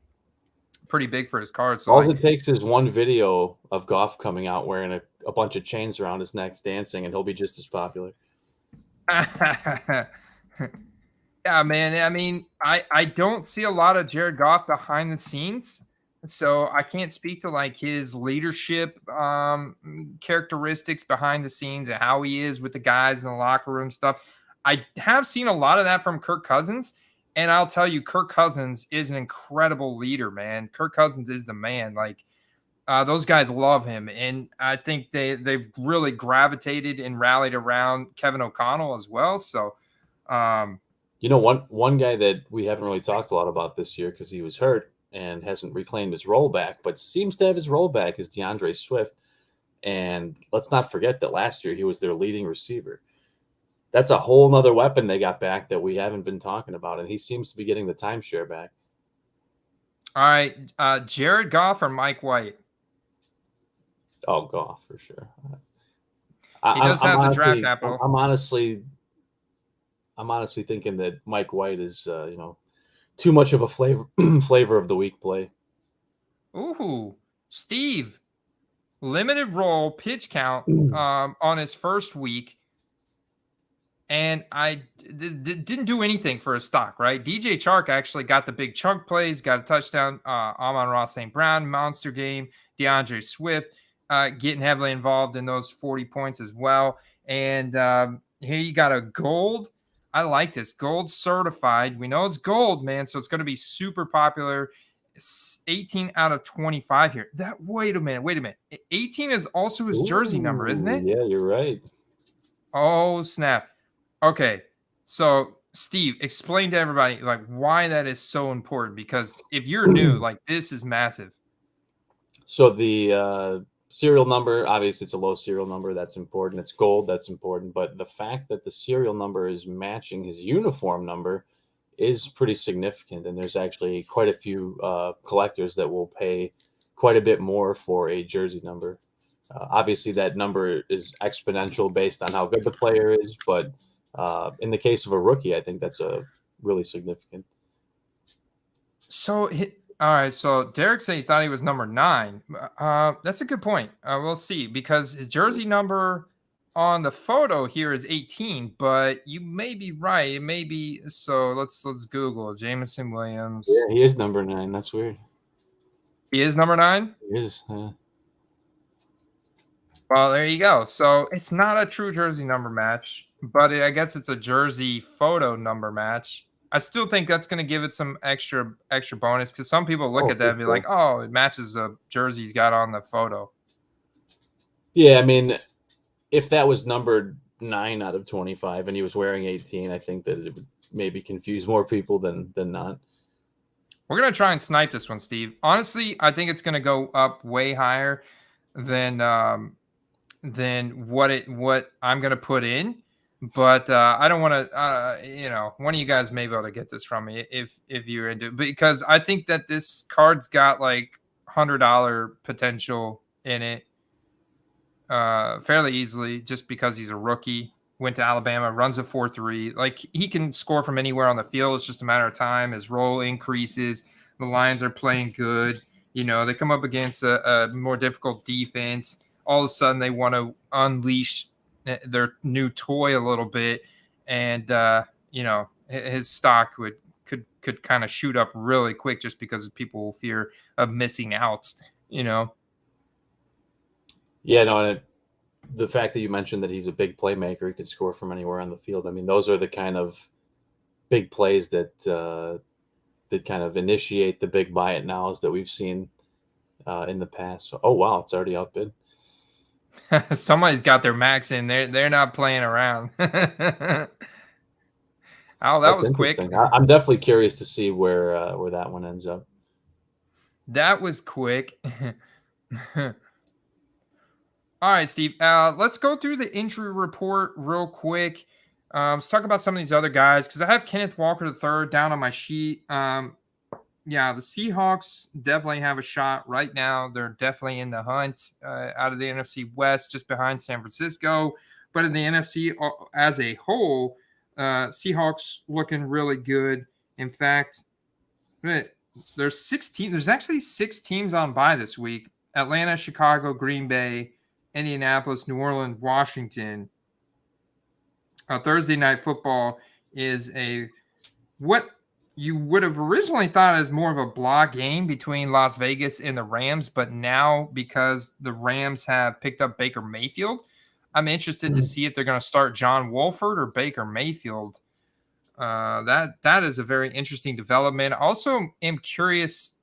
pretty big for his card. So
All it takes is one video of Goff coming out wearing a bunch of chains around his neck dancing, and he'll be just as popular.
yeah, man. I mean, I don't see a lot of Jared Goff behind the scenes. So I can't speak to like his leadership characteristics behind the scenes and how he is with the guys in the locker room stuff. I have seen a lot of that from Kirk Cousins, and I'll tell you, Kirk Cousins is an incredible leader, man. Kirk Cousins is the man. Like those guys love him, and I think they've really gravitated and rallied around Kevin O'Connell as well. So,
one guy that we haven't really talked a lot about this year because he was hurt and hasn't reclaimed his role back, but seems to have his role back, is DeAndre Swift. And let's not forget that last year he was their leading receiver. That's a whole nother weapon they got back that we haven't been talking about, and he seems to be getting the timeshare back.
All right, Jared Goff or Mike White?
Oh, Goff for sure.
He does have the draft capital.
I'm honestly thinking that Mike White is too much of a flavor of the week play.
Ooh, Steve, limited role pitch count on his first week, and I didn't do anything for his stock, right? DJ Chark actually got the big chunk plays, got a touchdown. Amon-Ra St. Brown, monster game. DeAndre Swift getting heavily involved in those 40 points as well. And here you got a gold. I like this. Gold certified. We know it's gold, man, so it's going to be super popular. 18 out of 25 here. Wait a minute. 18 is also his jersey number, isn't it?
Yeah, you're right.
Oh, snap. Okay. So, Steve, explain to everybody like why that is so important, because if you're new, like this is massive.
So the serial number, obviously it's a low serial number. That's important. It's gold. That's important. But the fact that the serial number is matching his uniform number is pretty significant. And there's actually quite a few collectors that will pay quite a bit more for a jersey number. Obviously, that number is exponential based on how good the player is. But in the case of a rookie, I think that's a really significant.
So, all right. So Derek said he thought he was number 9. That's a good point. We'll see, because his jersey number on the photo here is 18, but you may be right. It may be. So let's Google Jameson Williams.
Yeah, he is number 9. That's weird.
He is number 9?
He is.
Well, there you go. So it's not a true jersey number match, but I guess it's a jersey photo number match. I still think that's going to give it some extra bonus, because some people look at that and be like, oh, it matches the jersey he's got on the photo.
Yeah, I mean, if that was numbered 9 out of 25 and he was wearing 18, I think that it would maybe confuse more people than not.
We're going to try and snipe this one, Steve. Honestly, I think it's going to go up way higher than what I'm going to put in. But I don't want to, one of you guys may be able to get this from me if you're into it, because I think that this card's got like $100 potential in it fairly easily, just because he's a rookie, went to Alabama, runs a 4.3. Like, he can score from anywhere on the field. It's just a matter of time. His role increases. The Lions are playing good. They come up against a more difficult defense. All of a sudden, they want to unleash their new toy a little bit, and his stock could kind of shoot up really quick, just because people will fear of missing out.
Yeah, no, and the fact that you mentioned that he's a big playmaker, he could score from anywhere on the field. I mean, those are the kind of big plays that kind of initiate the big buy it nows that we've seen in the past. So, oh wow, it's already outbid.
Somebody's got their max in. They're not playing around. Oh, that was quick.
I'm definitely curious to see where that one ends up.
That was quick. All right, Steve. Let's go through the injury report real quick. Let's talk about some of these other guys, because I have Kenneth Walker III down on my sheet. Yeah, the Seahawks definitely have a shot right now. They're definitely in the hunt out of the NFC West, just behind San Francisco. But in the NFC as a whole, Seahawks looking really good. In fact, there's 16. There's actually 6 teams on bye this week: Atlanta, Chicago, Green Bay, Indianapolis, New Orleans, Washington. Thursday night football is what you would have originally thought as more of a blah game between Las Vegas and the Rams, but now because the Rams have picked up Baker Mayfield, I'm interested to see if they're going to start John Wolford or Baker Mayfield. That is a very interesting development. Also, am curious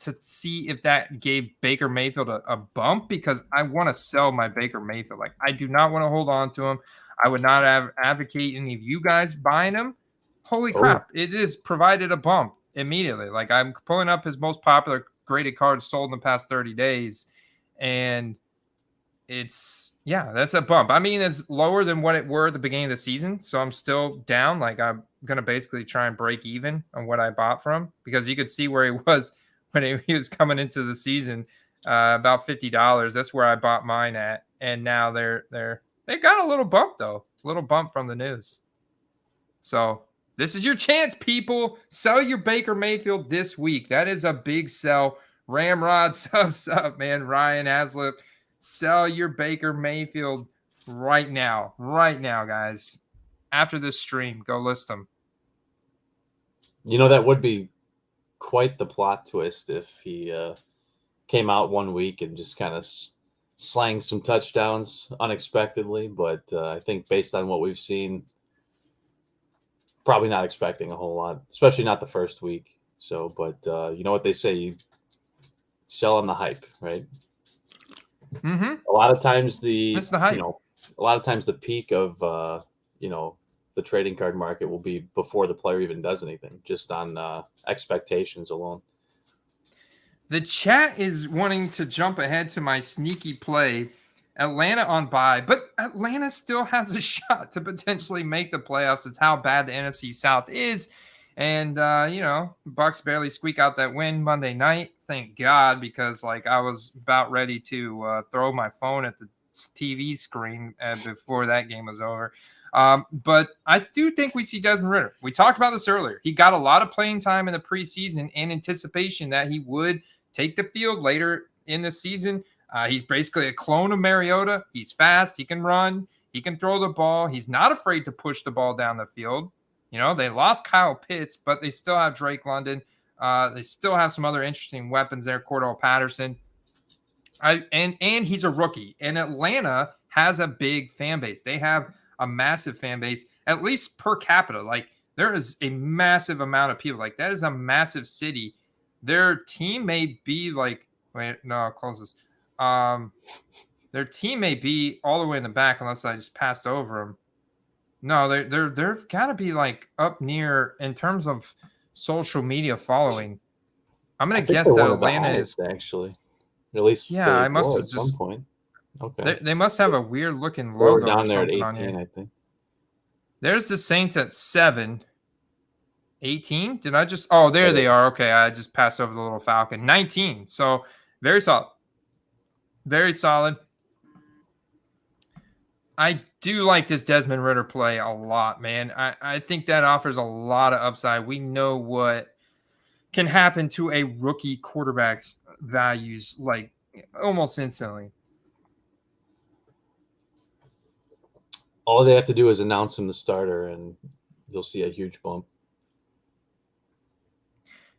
to see if that gave Baker Mayfield a bump, because I want to sell my Baker Mayfield. Like, I do not want to hold on to him. I would not advocate any of you guys buying him. Holy crap. It has provided a bump immediately. Like, I'm pulling up his most popular graded cards sold in the past 30 days. And that's a bump. I mean, it's lower than what it were at the beginning of the season. So I'm still down. Like, I'm going to basically try and break even on what I bought from, because you could see where he was when he was coming into the season, about $50. That's where I bought mine at. And now they've got a little bump, though. A little bump from the news. So this is your chance, people. Sell your Baker Mayfield this week. That is a big sell. Ramrod, subs up, man. Ryan Haslip, sell your Baker Mayfield right now. Right now, guys. After this stream, go list them.
You know, that would be quite the plot twist if he came out one week and just kind of slang some touchdowns unexpectedly. But I think based on what we've seen, probably not expecting a whole lot, especially not the first week. So, but you know what they say, you sell on the hype, right?
Mm-hmm.
A lot of times the
hype.
A lot of times the peak of the trading card market will be before the player even does anything, just on expectations alone.
The chat is wanting to jump ahead to my sneaky play. Atlanta on bye, but Atlanta still has a shot to potentially make the playoffs. It's how bad the NFC South is. And, Bucks barely squeak out that win Monday night. Thank God, because, I was about ready to throw my phone at the TV screen before that game was over. But I do think we see Desmond Ridder. We talked about this earlier. He got a lot of playing time in the preseason in anticipation that he would take the field later in the season. He's basically a clone of Mariota. He's fast. He can run. He can throw the ball. He's not afraid to push the ball down the field. They lost Kyle Pitts, but they still have Drake London. They still have some other interesting weapons there. Cordell Patterson. And he's a rookie. And Atlanta has a big fan base. They have a massive fan base, at least per capita. There is a massive amount of people. That is a massive city. Their team may be I'll close this. Their team may be all the way in the back, unless I just passed over them. No, they've got to be up near in terms of social media following. I'm gonna guess that Atlanta is
actually, at least
I must have
at
just
some point. Okay,
they must have a weird looking
we're
logo
down there at 18,
on
I think.
There's the Saints at 7. 18? Did I just? Oh, there they are. Okay, I just passed over the little Falcon. 19. So very solid. Very solid. I do like this Desmond Ridder play a lot, man. I think that offers a lot of upside. We know what can happen to a rookie quarterback's values almost instantly.
All they have to do is announce him the starter, and you'll see a huge bump.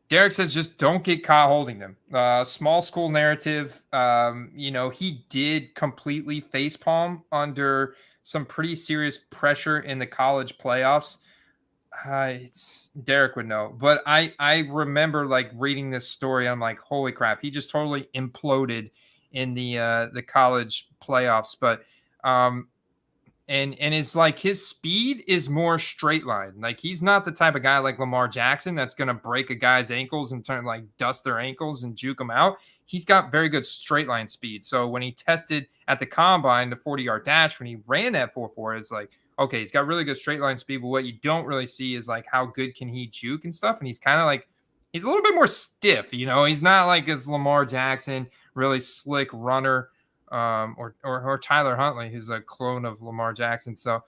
Derek says just don't get caught holding them. Small school narrative. He did completely facepalm under some pretty serious pressure in the college playoffs. Derek would know. But I remember reading this story. I'm like, holy crap. He just totally imploded in the college playoffs. But And it's his speed is more straight line. He's not the type of guy like Lamar Jackson that's going to break a guy's ankles and dust their ankles and juke them out. He's got very good straight line speed. So when he tested at the combine, the 40-yard dash, when he ran that 4.4, it's okay, he's got really good straight line speed. But what you don't really see is how good can he juke and stuff. And he's kind of he's a little bit more stiff. He's not like his Lamar Jackson, really slick runner, or Tyler Huntley, who's a clone of Lamar Jackson. So,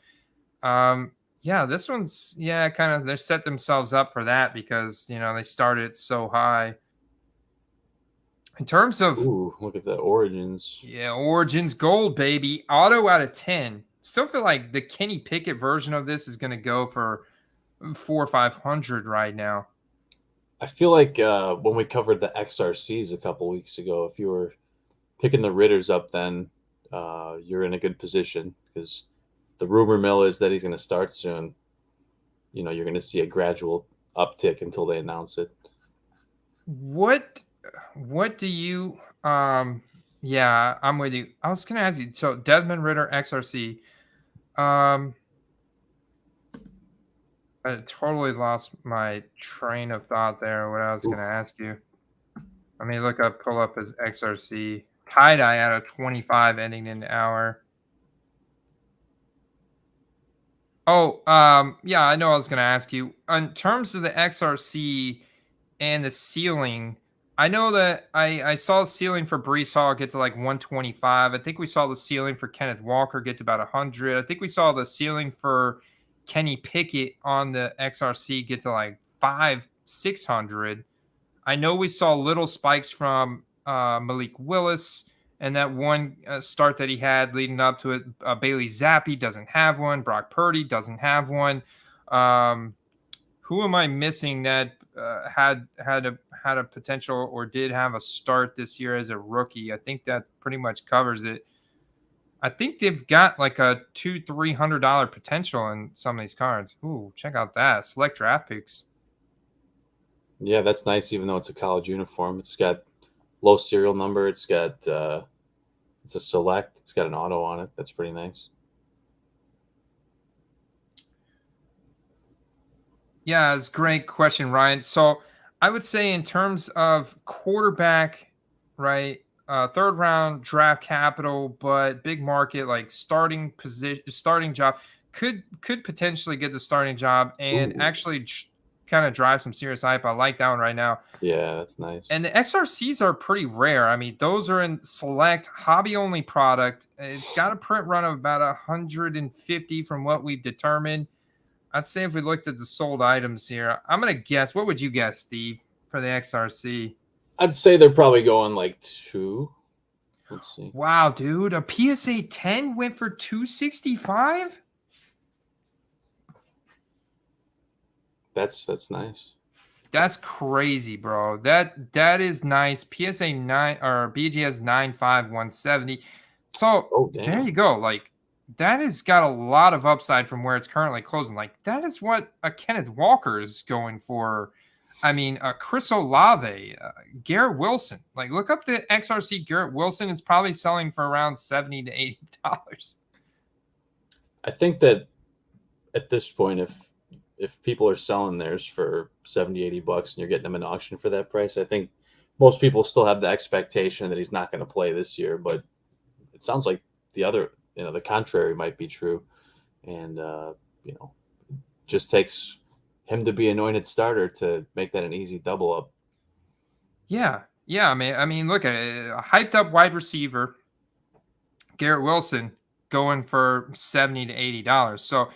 yeah, this one's kind of they set themselves up for that because they started so high. In terms of
look at the Origins.
Yeah, Origins Gold, baby. Auto out of 10. Still feel like the Kenny Pickett version of this is going to go for 400 or 500 right now.
I feel like when we covered the XRCs a couple weeks ago, if you were picking the Ritters up then, you're in a good position because the rumor mill is that he's going to start soon. You're going to see a gradual uptick until they announce it.
What do you yeah, I'm with you. I was gonna ask you, so Desmond Ritter XRC. I totally lost my train of thought there, what I was gonna ask you. Let me pull up his XRC. Tie-dye out of 25 ending in the hour. Oh, yeah, I know I was gonna ask you. In terms of the XRC and the ceiling, I know that I saw the ceiling for Breece Hall get to like 125. I think we saw the ceiling for Kenneth Walker get to about 100. I think we saw the ceiling for Kenny Pickett on the XRC get to like 600. I know we saw little spikes from Malik Willis and that one start that he had leading up to it. Bailey Zappi doesn't have one. Brock Purdy doesn't have one. Who am I missing that had a potential or did have a start this year as a rookie? I think that pretty much covers it. I think they've got like a $200-300 potential in some of these cards. Ooh, check out that. Select draft picks.
Yeah, that's nice, even though it's a college uniform. It's got low serial number. It's got it's a select. It's got an auto on it. That's pretty nice.
Yeah, it's a great question, Ryan. So I would say in terms of quarterback, right, third round draft capital, but big market, like starting position, starting job, could potentially get the starting job and actually kind of drive some serious hype. I like that one right now.
Yeah, that's nice.
And the XRCs are pretty rare. I mean, those are in select hobby only product. It's got a print run of about 150 from what we've determined. I'd say if we looked at the sold items here, I'm going to guess. What would you guess, Steve, for the XRC?
I'd say they're probably going like 2. Let's see.
Wow, dude. A PSA 10 went for $265?
That's nice.
That's crazy, bro. That is nice. PSA 9 or BGS 95170. So there you go. Like, that has got a lot of upside from where it's currently closing. Like, that is what a Kenneth Walker is going for. I mean, Chris Olave, Garrett Wilson. Like, look up the XRC. Garrett Wilson is probably selling for around $70 to $80.
I think that at this point, if people are selling theirs for $70-80 and you're getting them in auction for that price, I think most people still have the expectation that he's not going to play this year. But it sounds like the contrary might be true. And, just takes him to be anointed starter to make that an easy double up.
Yeah. Yeah. I mean, look at it. A hyped up wide receiver, Garrett Wilson, going for $70 to $80. So,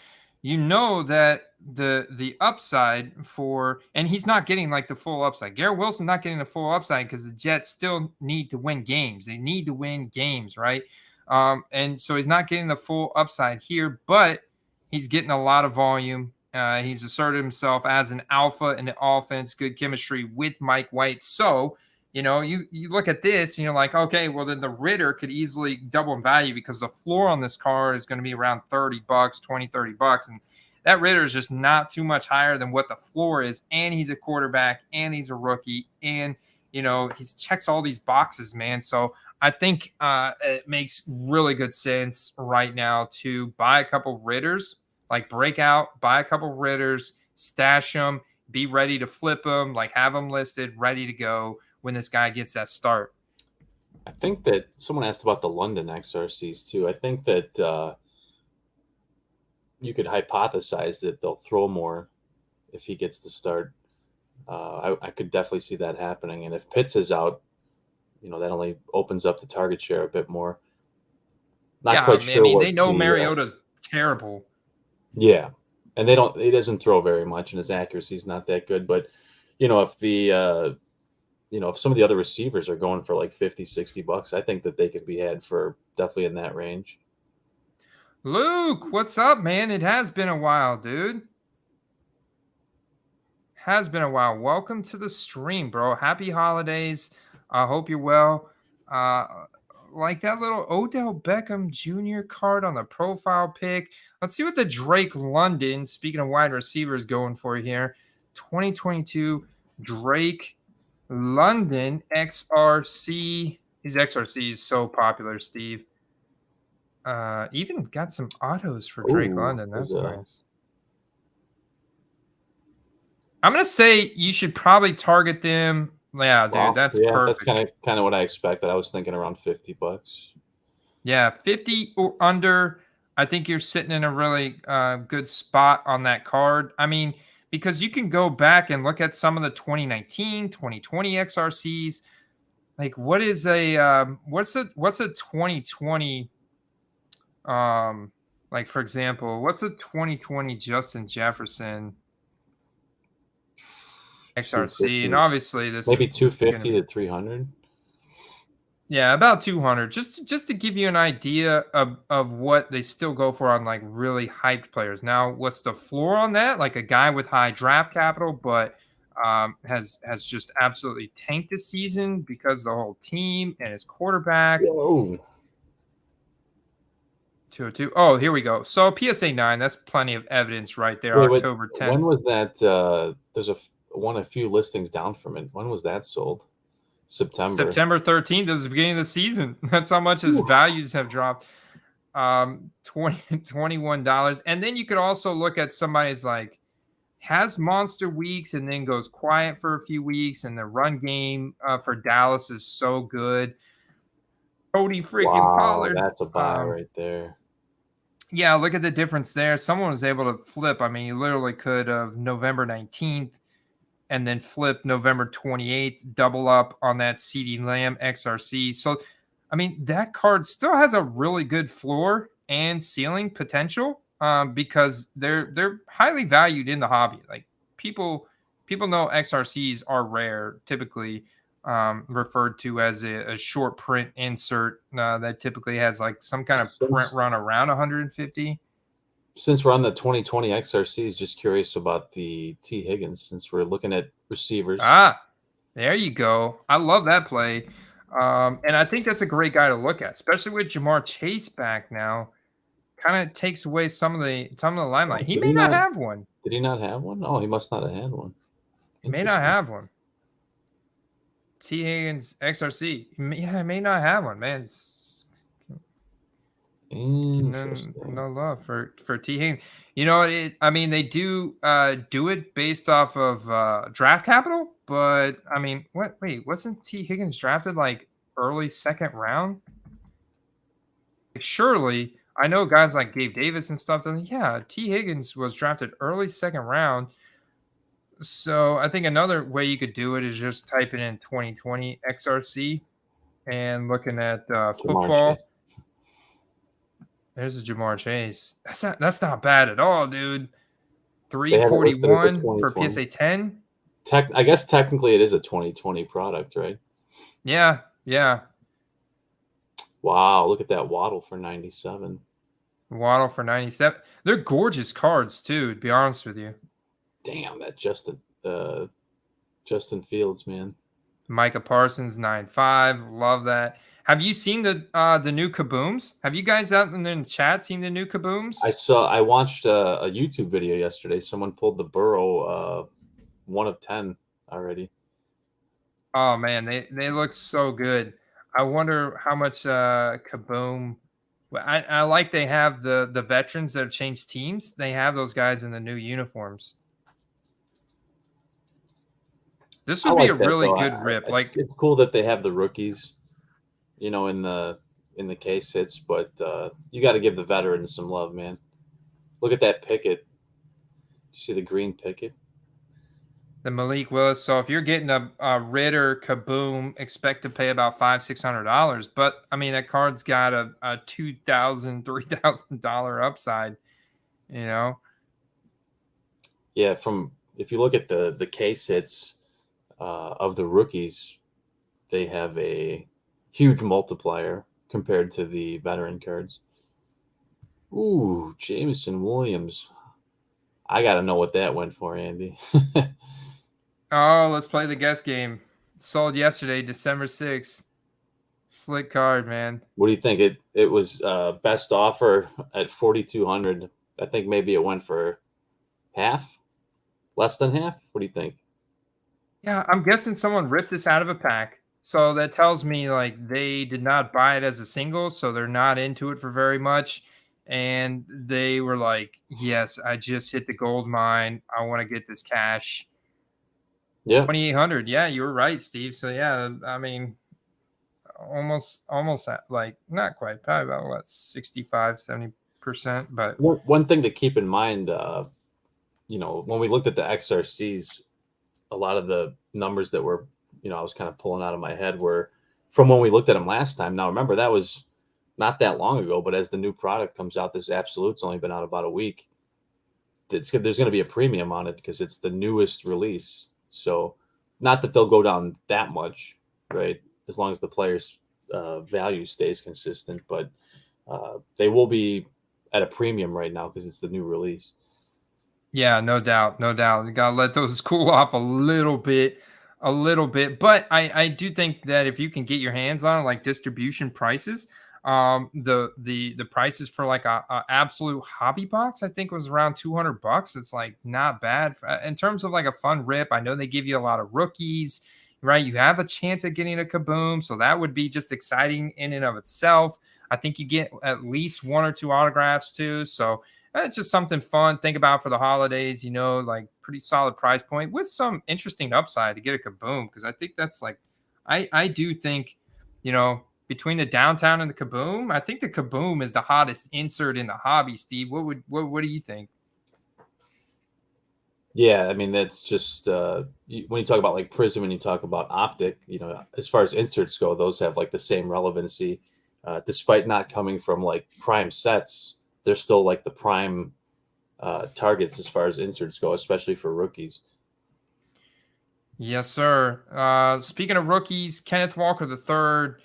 that the upside for, and he's not getting like the full upside. Garrett Wilson not getting the full upside because the Jets still need to win games. They need to win games, right? And so he's not getting the full upside here, but he's getting a lot of volume. He's asserted himself as an alpha in the offense, good chemistry with Mike White. So, you look at this and you're like, okay, well then the Ritter could easily double in value because the floor on this card is going to be around $30, $20-30. And that Ritter is just not too much higher than what the floor is. And he's a quarterback and he's a rookie. And, he checks all these boxes, man. So I think it makes really good sense right now to buy a couple Ritters, like break out, buy a couple Ritters, stash them, be ready to flip them, like have them listed, ready to go when this guy gets that start.
I think that someone asked about the London XRCs too. I think that you could hypothesize that they'll throw more if he gets the start. I could definitely see that happening. And if Pitts is out, that only opens up the target share a bit more. Not quite sure what
they know
the,
Mariota's terrible.
yeah, and he doesn't throw very much, and his accuracy is not that good. But if the if some of the other receivers are going for like $50-$60, I think that they could be had for definitely in that range.
Luke, what's up, man? It has been a while, dude. Has been a while. Welcome to the stream, bro. Happy holidays. I hope you're well. Like that little Odell Beckham Jr. card on the profile pic. Let's see what the Drake London, speaking of wide receivers, going for here. 2022 Drake London XRC. These XRCs so popular, Steve. Even got some autos for Drake London. That's nice. I'm gonna say you should probably target them. Yeah, dude, that's perfect.
That's kind of what I expected. I was thinking around $50.
Yeah, 50 or under. I think you're sitting in a really good spot on that card. I mean, because you can go back and look at some of the 2019, 2020 XRCs. Like, what is a what's a 2020? Like for example, what's a 2020 Justin Jefferson XRC? And obviously this
maybe 250 to 300.
Yeah, about 200. Just to give you an idea of what they still go for on like really hyped players. Now, what's the floor on that? Like a guy with high draft capital, but has just absolutely tanked this season because the whole team and his quarterback.
Whoa.
202. Oh, here we go. So PSA 9, that's plenty of evidence right there. October 10th.
When was that? There's a few listings down from it. When was that sold? September
13th is the beginning of the season. That's how much his values have dropped. $21. And then you could also look at somebody's like has monster weeks and then goes quiet for a few weeks, and the run game for Dallas is so good. Cody freaking Pollard.
That's a buy right there.
Yeah, look at the difference there. Someone was able to flip. I mean, you literally could have November 19th and then flip November 28th, double up on that CeeDee Lamb XRC. So, I mean, that card still has a really good floor and ceiling potential because they're highly valued in the hobby. Like people know XRCs are rare, typically referred to as a short print insert that typically has like some kind of print run around 150.
Since we're on the 2020 XRCs, just curious about the T. Higgins, since we're looking at receivers.
There you go. I love that play. And I think that's a great guy to look at, especially with Jamar Chase back now. Kind of takes away some of the limelight. He may not have one.
Did he not have one? Oh, he must not have had one.
He may not have one. T. Higgins XRC. He may not have one, man. No love for T. Higgins. You know, they do it based off of draft capital, but I mean, wasn't T. Higgins drafted like early second round? Like, surely, I know guys like Gabe Davis and stuff. Yeah, T. Higgins was drafted early second round. So I think another way you could do it is just typing in 2020 XRC and looking at football. There's a Jamar Chase. That's not bad at all, dude. 341 for PSA 10.
I guess technically it is a 2020 product, right?
Yeah.
Wow, look at that Waddle for 97.
Waddle for 97. They're gorgeous cards too, to be honest with you.
Damn, that Justin Fields, man.
Micah Parsons 9.5. Love that. Have you seen the new kabooms? Have you guys out in the chat seen the new kabooms?
I watched a YouTube video yesterday. Someone pulled the Burrow 1 of 10 already.
Oh man, they look so good. I wonder how much kaboom. I like they have the veterans that have changed teams. They have those guys in the new uniforms. This would be a really good rip. Like,
it's cool that they have the rookies, in the case hits, but you got to give the veterans some love, man. Look at that Pickett. You see the green Pickett?
The Malik Willis. So if you're getting a Ritter Kaboom, expect to pay about $500-$600. But I mean, that card's got a $2,000, $3,000 upside. You know.
Yeah, if you look at the case hits of the rookies, they have a huge multiplier compared to the veteran cards. Ooh, Jameson Williams. I got to know what that went for, Andy.
Oh, let's play the guess game. Sold yesterday, December 6th. Slick card, man.
What do you think? It was best offer at 4,200. I think maybe it went for half, less than half. What do you think?
Yeah, I'm guessing someone ripped this out of a pack. So that tells me like they did not buy it as a single, so they're not into it for very much. And they were like, yes, I just hit the gold mine. I want to get this cash.
Yeah.
2,800. Yeah, you were right, Steve. So yeah, I mean, almost like not quite, probably about what, 65-70%. But
one thing to keep in mind, when we looked at the XRCs, a lot of the numbers that were, I was kind of pulling out of my head were from when we looked at them last time. Now, remember, that was not that long ago, but as the new product comes out, this Absolute's only been out about a week. There's going to be a premium on it because it's the newest release. So not that they'll go down that much, right? As long as the player's value stays consistent, but they will be at a premium right now because it's the new release.
Yeah, no doubt. You got to let those cool off a little bit. But I do think that if you can get your hands on like distribution prices, the prices for like a absolute hobby box, I think was around $200. It's like not bad in terms of like a fun rip. I know they give you a lot of rookies, right? You have a chance at getting a Kaboom, so that would be just exciting in and of itself. I think you get at least 1 or 2 autographs too. So it's just something fun. Think about for the holidays, like pretty solid price point with some interesting upside to get a Kaboom. Because I think that's like, I do think, between the downtown and the Kaboom, I think the Kaboom is the hottest insert in the hobby. Steve, what do you think?
Yeah, I mean, that's just when you talk about like Prism and you talk about Optic, as far as inserts go, those have like the same relevancy, despite not coming from like prime sets. They're still like the prime targets as far as inserts go, especially for rookies.
Yes, sir. Speaking of rookies, Kenneth Walker III,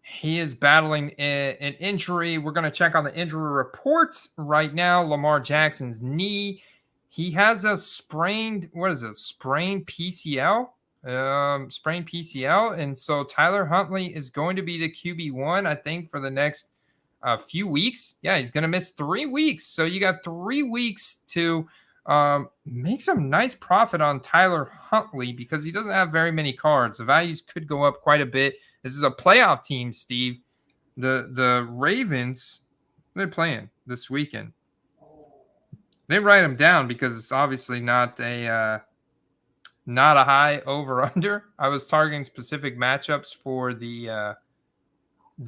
he is battling an injury. We're going to check on the injury reports right now. Lamar Jackson's knee. He has a sprained PCL? Sprained PCL. And so Tyler Huntley is going to be the QB1, I think, for the next few weeks. Yeah, he's going to miss 3 weeks. So you got 3 weeks to make some nice profit on Tyler Huntley because he doesn't have very many cards. The values could go up quite a bit. This is a playoff team, Steve. The Ravens, they're playing this weekend. They write them down because it's obviously not a high over under. I was targeting specific matchups for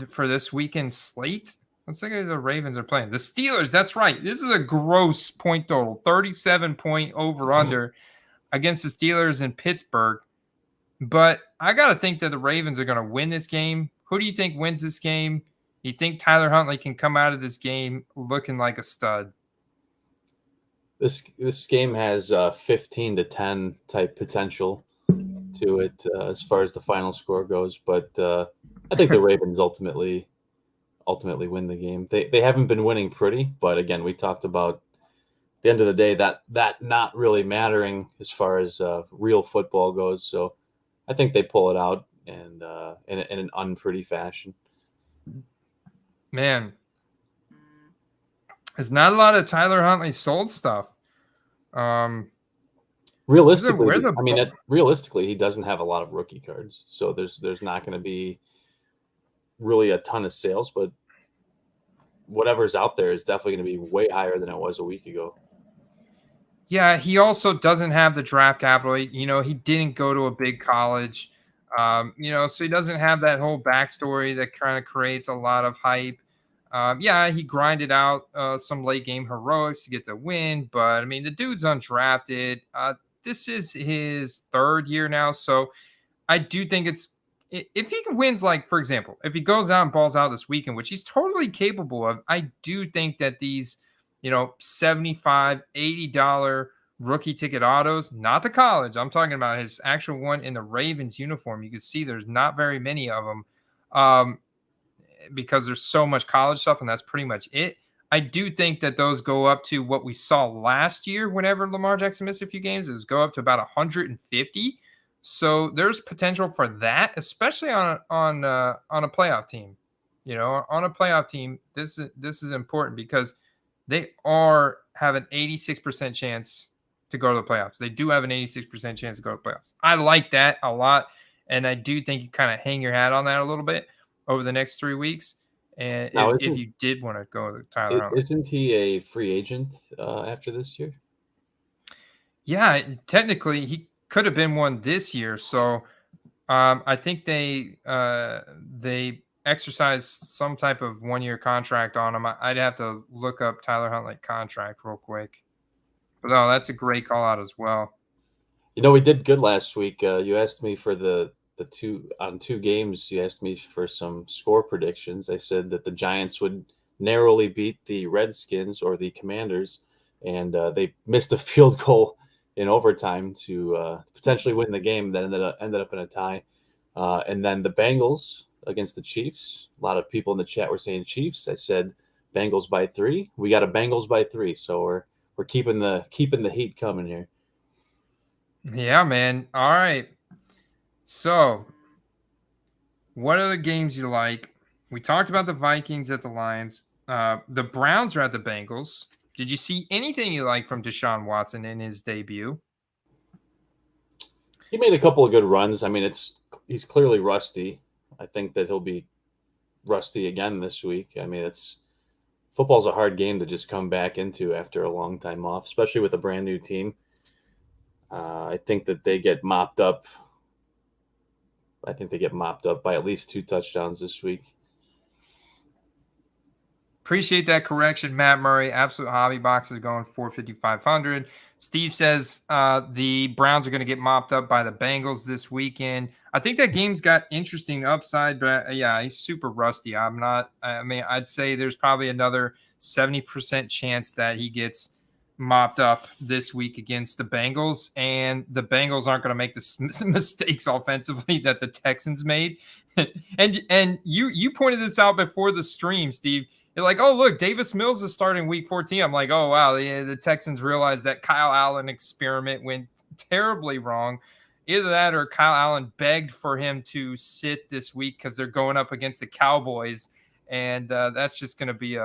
for this weekend's slate. Let's look at the Ravens are playing. The Steelers, that's right. This is a gross point total. 37-point over-under against the Steelers in Pittsburgh. But I got to think that the Ravens are going to win this game. Who do you think wins this game? You think Tyler Huntley can come out of this game looking like a stud?
This game has 15-10 type potential to it as far as the final score goes. But I think the Ravens ultimately win the game. They haven't been winning pretty, but again, we talked about at the end of the day that not really mattering as far as real football goes. So I think they pull it out and in an unpretty fashion.
Man, there's not a lot of Tyler Huntley sold stuff.
Realistically, realistically, he doesn't have a lot of rookie cards, so there's not going to be really a ton of sales, but whatever's out there is definitely going to be way higher than it was a week ago.
Yeah, he also doesn't have the draft capital. He didn't go to a big college, so he doesn't have that whole backstory that kind of creates a lot of hype. He grinded out some late game heroics to get the win, but I mean, the dude's undrafted. this is his third year now. So I do think if he wins, like, for example, if he goes out and balls out this weekend, which he's totally capable of, I do think that these, $75, $80 rookie ticket autos, not the college, I'm talking about his actual one in the Ravens uniform. You can see there's not very many of them because there's so much college stuff, and that's pretty much it. I do think that those go up to what we saw last year whenever Lamar Jackson missed a few games. It was go up to about 150. So there's potential for that, especially on a playoff team. On a playoff team, this is important because they have an 86% chance to go to the playoffs. They do have an 86% chance to go to the playoffs. I like that a lot, and I do think you kind of hang your hat on that a little bit over the next 3 weeks. And if you did want to go to Tyler Huntley.
Isn't he a free agent after this year?
Yeah, technically he could have been one this year. So I think they exercised some type of 1-year contract on him. I'd have to look up Tyler Huntley contract real quick. But no, that's a great call out as well.
We did good last week. You asked me for the 2 games. You asked me for some score predictions. I said that the Giants would narrowly beat the Redskins or the Commanders, and they missed a field goal in overtime to potentially win the game. That ended up in a tie. And then the Bengals against the Chiefs. A lot of people in the chat were saying Chiefs. I said Bengals by 3. We got a Bengals by 3, so we're keeping the heat coming here.
Yeah, man. All right. So, what other games you like? We talked about the Vikings at the Lions. The Browns are at the Bengals. Did you see anything you like from Deshaun Watson in his debut?
He made a couple of good runs. I mean, he's clearly rusty. I think that he'll be rusty again this week. I mean, football's a hard game to just come back into after a long time off, especially with a brand new team. I think that they get mopped up. I think they get mopped up by at least 2 touchdowns this week.
Appreciate that correction, Matt Murray. Absolute Hobby Box is going 450-500. Steve says the Browns are going to get mopped up by the Bengals this weekend. I think that game's got interesting upside, but yeah, he's super rusty. I'd say there's probably another 70% chance that he gets mopped up this week against the Bengals, and the Bengals aren't going to make the mistakes offensively that the Texans made. and you pointed this out before the stream, Steve. You're like, oh, look, Davis Mills is starting week 14. I'm like, oh, wow, the Texans realized that Kyle Allen experiment went terribly wrong. Either that or Kyle Allen begged for him to sit this week because they're going up against the Cowboys, and that's just going to be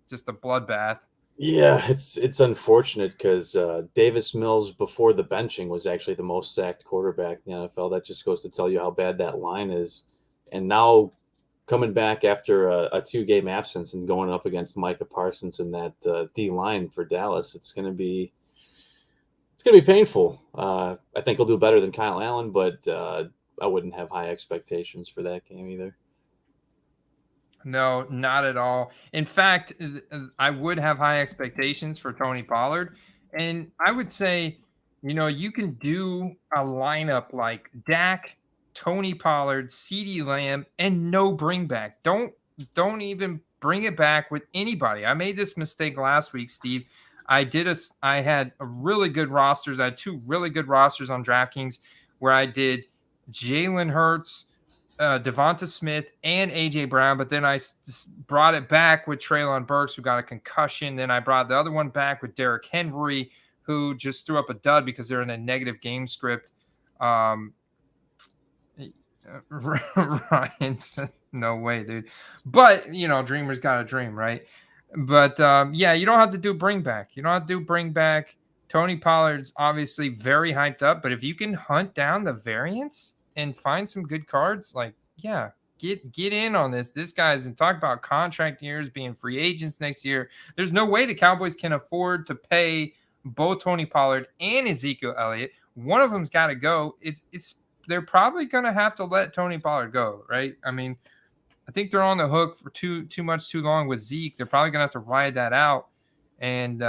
just a bloodbath.
Yeah, it's unfortunate because Davis Mills before the benching was actually the most sacked quarterback in the NFL. That just goes to tell you how bad that line is. And now coming back after a 2-game absence and going up against Micah Parsons in that D line for Dallas, it's gonna be painful. I think he'll do better than Kyle Allen, but I wouldn't have high expectations for that game either.
No, not at all. In fact, I would have high expectations for Tony Pollard. And I would say, you can do a lineup like Dak, Tony Pollard, CeeDee Lamb, and no bring back. Don't even bring it back with anybody. I made this mistake last week, Steve. I had a really good rosters. I had 2 really good rosters on DraftKings where I did Jalen Hurts, Devonta Smith, and A.J. Brown, but then I brought it back with Treylon Burks, who got a concussion. Then I brought the other one back with Derrick Henry, who just threw up a dud because they're in a negative game script. Ryan said, no way, dude. But, dreamers got a dream, right? But, yeah, you don't have to do bring back. You don't have to do bring back. Tony Pollard's obviously very hyped up, but if you can hunt down the variants and find some good cards, like, yeah, get in on this. This guy's, and talk about contract years, being free agents next year. There's no way the Cowboys can afford to pay both Tony Pollard and Ezekiel Elliott. One of them's got to go. They're probably going to have to let Tony Pollard go, right? I mean, I think they're on the hook for too long with Zeke. They're probably going to have to ride that out. And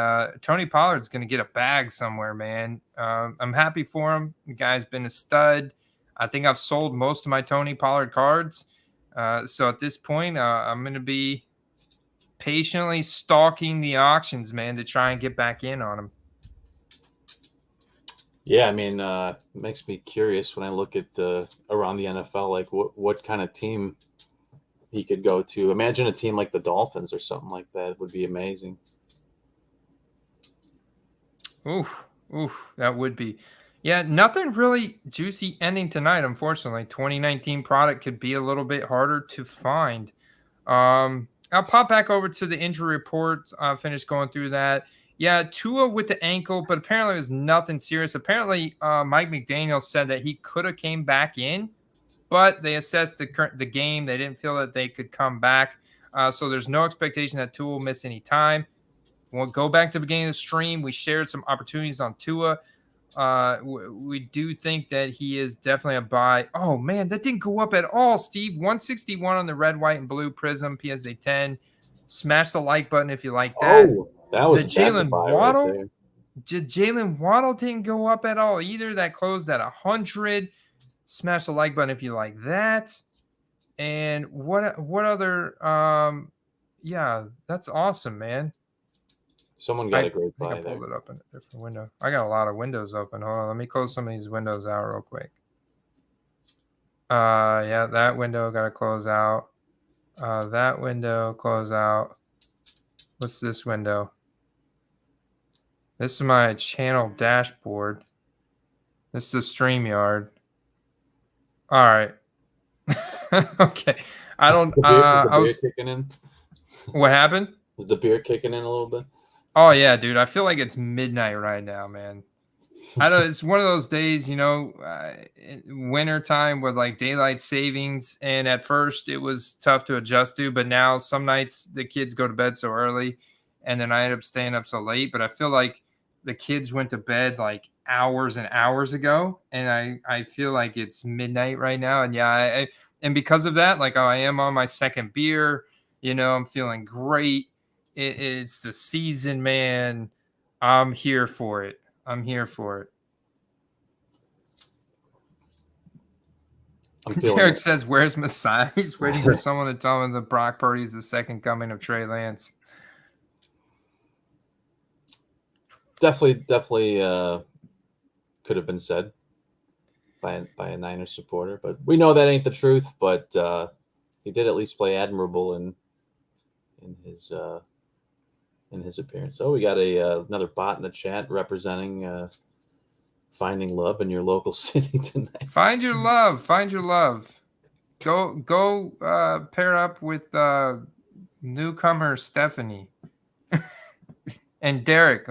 Tony Pollard's going to get a bag somewhere, man. I'm happy for him. The guy's been a stud. I think I've sold most of my Tony Pollard cards. So at this point, I'm going to be patiently stalking the auctions, man, to try and get back in on him.
Yeah, I mean, it makes me curious when I look at around the NFL, like what kind of team he could go to. Imagine a team like the Dolphins or something like that. It would be amazing.
Oof, that would be. Yeah, nothing really juicy ending tonight, unfortunately. 2019 product could be a little bit harder to find. I'll pop back over to the injury report. Finish going through that. Yeah, Tua with the ankle, but apparently it was nothing serious. Apparently, Mike McDaniel said that he could have came back in, but they assessed the game. They didn't feel that they could come back. So there's no expectation that Tua will miss any time. We'll go back to the beginning of the stream. We shared some opportunities on Tua. We do think that he is definitely a buy. Oh, man, that didn't go up at all, Steve. 161 on the red, white, and blue Prism PSA 10. Smash the like button if you like that.
Oh, that was
Jalen Waddle.
Right
Jalen Waddle didn't go up at all either. That closed at 100. Smash the like button if you like that. And what other? Yeah, that's awesome, man.
Someone got a great buy
I pulled it up in a different window. I got a lot of windows open. Hold on, let me close some of these windows out real quick. Yeah, that window got to close out. That window close out. What's this window? This is my channel dashboard. This is the StreamYard. All right. Okay. I don't. I was
kicking in.
What happened?
Was the beer kicking in a little bit?
Oh yeah, dude. I feel like it's midnight right now, man. I don't. It's one of those days, winter time with like daylight savings, and at first it was tough to adjust to, but now some nights the kids go to bed so early, and then I end up staying up so late. But I feel like the kids went to bed like hours and hours ago, and I feel like it's midnight right now, and yeah, and because of that, like I am on my second beer. I'm feeling great. It's the season, man. I'm here for it. Derek says, "Where's Masai? He's waiting for someone to tell him that Brock Purdy is the second coming of Trey Lance."
Definitely could have been said by a Niners supporter, but we know that ain't the truth. But he did at least play admirable in his appearance. So we got another bot in the chat representing finding love in your local city tonight.
Find your love. Go pair up with newcomer Stephanie. And Derek.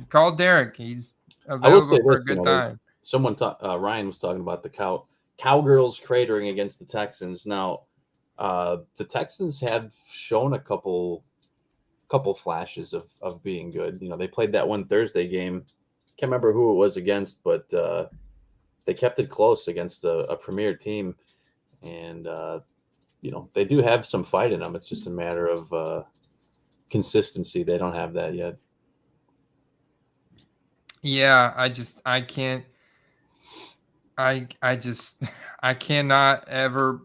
Call Derek. He's available for a good time.
Someone Ryan was talking about the Cowgirls cratering against the Texans. Now the Texans have shown a couple flashes of being good. They played that one Thursday game. Can't remember who it was against, but they kept it close against a premier team. And, they do have some fight in them. It's just a matter of consistency. They don't have that yet.
Yeah, I cannot ever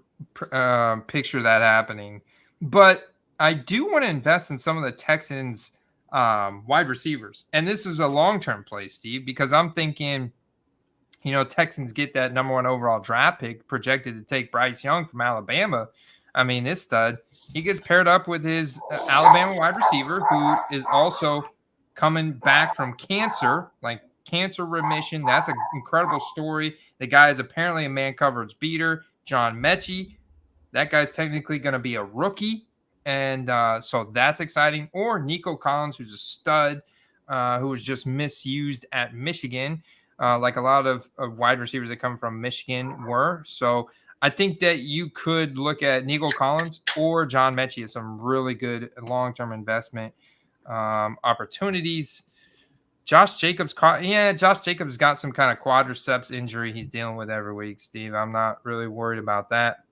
picture that happening. But I do want to invest in some of the Texans wide receivers. And this is a long-term play, Steve, because I'm thinking, Texans get that number 1 overall draft pick projected to take Bryce Young from Alabama. I mean, this stud, he gets paired up with his Alabama wide receiver, who is also coming back from cancer remission. That's an incredible story. The guy is apparently a man coverage beater. John Mechie, that guy's technically going to be a rookie. And so that's exciting. Or Nico Collins, who's a stud, who was just misused at Michigan, like a lot of wide receivers that come from Michigan were. So I think that you could look at Nico Collins or John Mechie as some really good long-term investment opportunities. Josh Jacobs got some kind of quadriceps injury he's dealing with every week, Steve. I'm not really worried about that.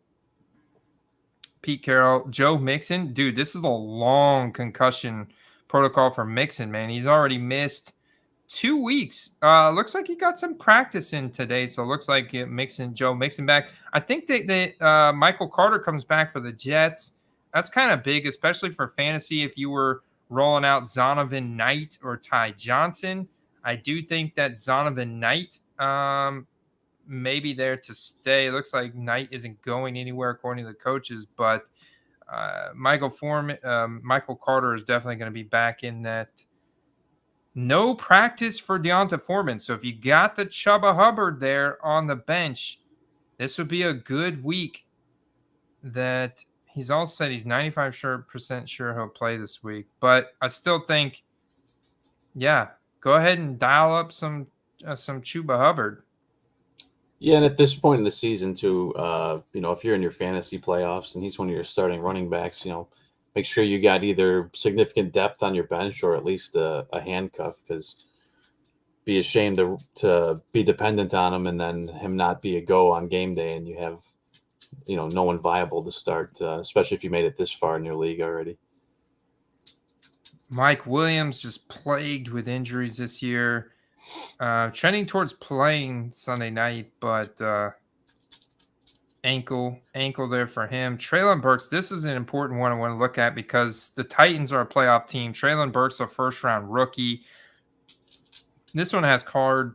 Pete Carroll, Joe Mixon. Dude, this is a long concussion protocol for Mixon, man. He's already missed 2 weeks. Looks like he got some practice in today, so it looks like Joe Mixon back. I think that Michael Carter comes back for the Jets. That's kind of big, especially for fantasy. If you were rolling out Zonovan Knight or Ty Johnson, I do think that Zonovan Knight may be there to stay. It looks like Knight isn't going anywhere according to the coaches, but Michael Carter is definitely going to be back in that. No practice for Deonta Foreman. So if you got the Chuba Hubbard there on the bench, this would be a good week. That he's all said he's 95% sure he'll play this week. But I still think, yeah, go ahead and dial up some Chuba Hubbard.
Yeah, and at this point in the season, too, if you're in your fantasy playoffs and he's one of your starting running backs, make sure you got either significant depth on your bench or at least a handcuff, because be ashamed to be dependent on him and then him not be a go on game day and you have, no one viable to start, especially if you made it this far in your league already.
Mike Williams just plagued with injuries this year. Trending towards playing Sunday night, but ankle there for him. Treylon Burks, this is an important one I want to look at because the Titans are a playoff team. Treylon Burks, a first-round rookie. This one has card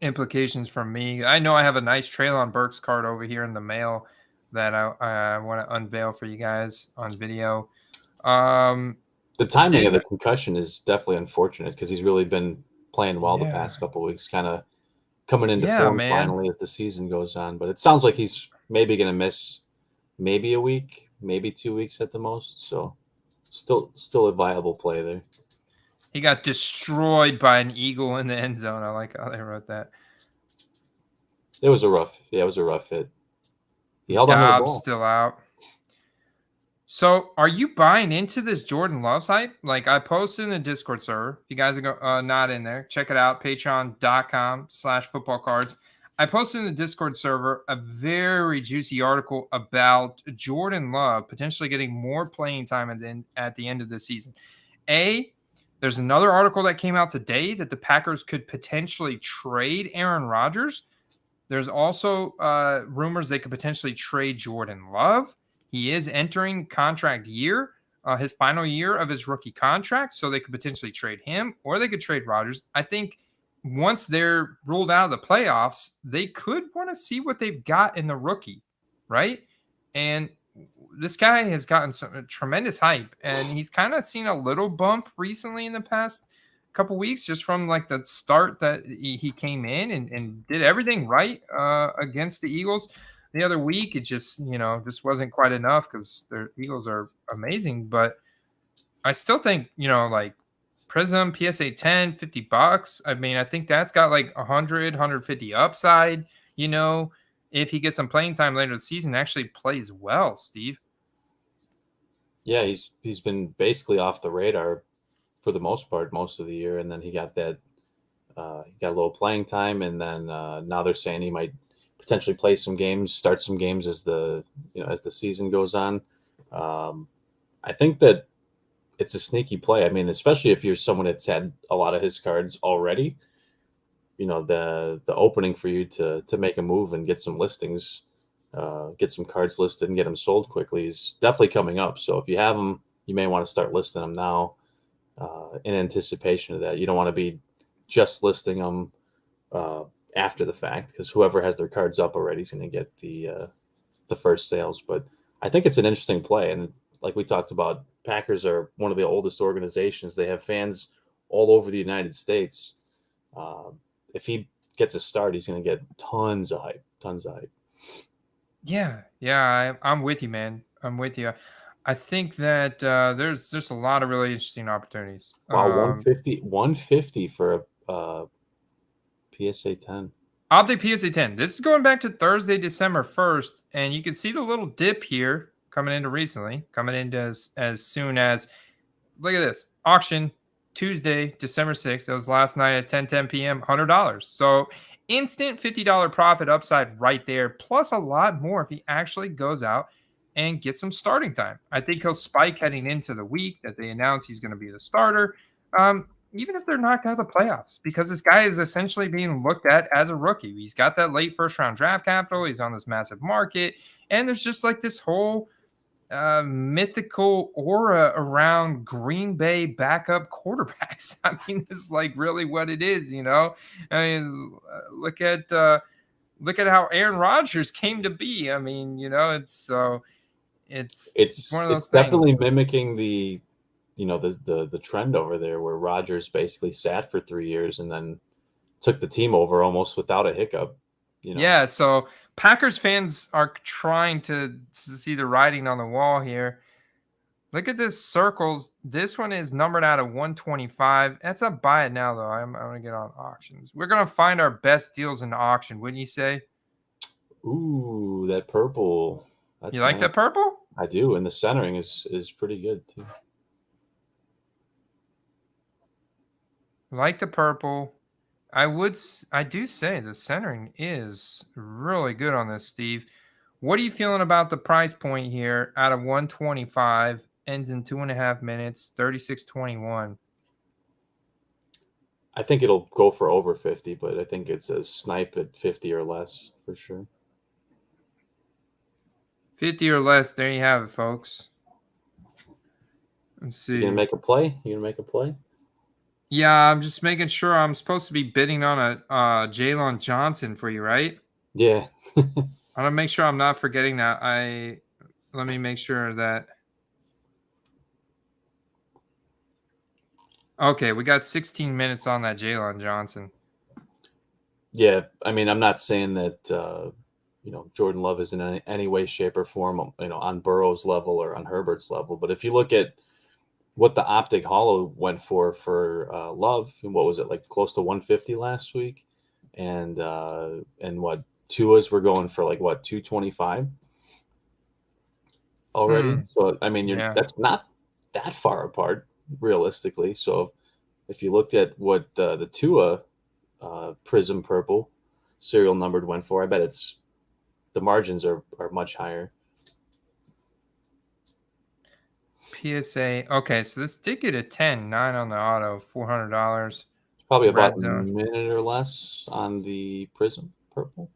implications from me. I know I have a nice Treylon Burks card over here in the mail that I want to unveil for you guys on video.
The timing of the concussion is definitely unfortunate because he's really been playing well the past couple of weeks, kind of coming into form finally as the season goes on. But it sounds like he's maybe going to miss maybe a week, maybe 2 weeks at the most. So still a viable play there.
He got destroyed by an eagle in the end zone. I like how they wrote that.
It was a rough hit. He held on to the ball.
Still out. So are you buying into this Jordan Love hype? Like I posted in the Discord server. If you guys are not in there, check it out. Patreon.com/footballcards. I posted in the Discord server a very juicy article about Jordan Love potentially getting more playing time at the end of the season. There's another article that came out today that the Packers could potentially trade Aaron Rodgers. There's also rumors they could potentially trade Jordan Love. He is entering contract year, his final year of his rookie contract, so they could potentially trade him or they could trade Rodgers. I think once they're ruled out of the playoffs, they could want to see what they've got in the rookie, right? And this guy has gotten some tremendous hype, and he's kind of seen a little bump recently in the past couple weeks just from like the start that he came in and did everything right against the Eagles. The other week, it just wasn't quite enough because the Eagles are amazing. But I still think, like Prism, PSA 10, $50. I mean, I think that's got like 100, 150 upside, if he gets some playing time later in the season, actually plays well, Steve.
Yeah, he's been basically off the radar for the most part most of the year. And then he got that he got a little playing time. And then now they're saying he might potentially play some games, start some games as the season goes on. I think that it's a sneaky play. I mean, especially if you're someone that's had a lot of his cards already, the opening for you to make a move and get some listings, get some cards listed and get them sold quickly is definitely coming up. So if you have them, you may want to start listing them now in anticipation of that. You don't want to be just listing them after the fact, because whoever has their cards up already is going to get the first sales. But I think it's an interesting play. And like we talked about, Packers are one of the oldest organizations. They have fans all over the United States. If he gets a start, he's going to get tons of hype.
Yeah, I'm with you, man. I'm with you. I think that there's a lot of really interesting opportunities.
Wow, 150 for a PSA 10.
Optic PSA 10. This is going back to Thursday, December 1st, and you can see the little dip here coming into as soon as, look at this, auction Tuesday, December 6th. That was last night at 10:10 p.m., $100. So instant $50 profit upside right there, plus a lot more if he actually goes out and get some starting time. I think he'll spike heading into the week that they announce he's going to be the starter, even if they're knocked out of the playoffs, because this guy is essentially being looked at as a rookie. He's got that late first-round draft capital. He's on this massive market, and there's just like this whole mythical aura around Green Bay backup quarterbacks. I mean, this is like really what it is, you know. I mean, look at how Aaron Rodgers came to be. I mean, you know, it's one of those
it's definitely
things.
mimicking the trend over there where Rodgers basically sat for 3 years and then took the team over almost without a hiccup. You know?
Yeah, so Packers fans are trying to see the writing on the wall here. Look at this circles. This one is numbered out of 125. That's a buy it now, though. I'm going to get on auctions. We're going to find our best deals in the auction, wouldn't you say?
Ooh, that purple. That's
You like that purple?
I do, and the centering is pretty good too.
Like the purple. I do say the centering is really good on this, Steve. What are you feeling about the price point here out of 125, ends in 2.5 minutes, 36.21?
I think it'll go for over 50, but I think it's a snipe at 50 or less for sure.
50 or less, there you have it, folks. Let's see.
You gonna make a play?
Yeah, I'm just making sure. I'm supposed to be bidding on a Jalen Johnson for you, right?
Yeah.
I want to make sure I'm not forgetting that. Let me make sure that. Okay, we got 16 minutes on that Jalen Johnson.
Yeah, I mean, I'm not saying that Jordan Love is in any way, shape, or form, on Burrow's level or on Herbert's level. But if you look at what the optic hollow went for Love, and what was it, like close to 150 last week, and what Tua's were going for, like what, 225 already. So I mean, that's not that far apart realistically. So if you looked at what the Tua Prism Purple serial numbered went for, I bet the margins are much higher.
PSA. Okay, so this did get a 10, 9 on the auto, $400.
It's probably about
Red
a
zone.
minute or less on the Prism Purple.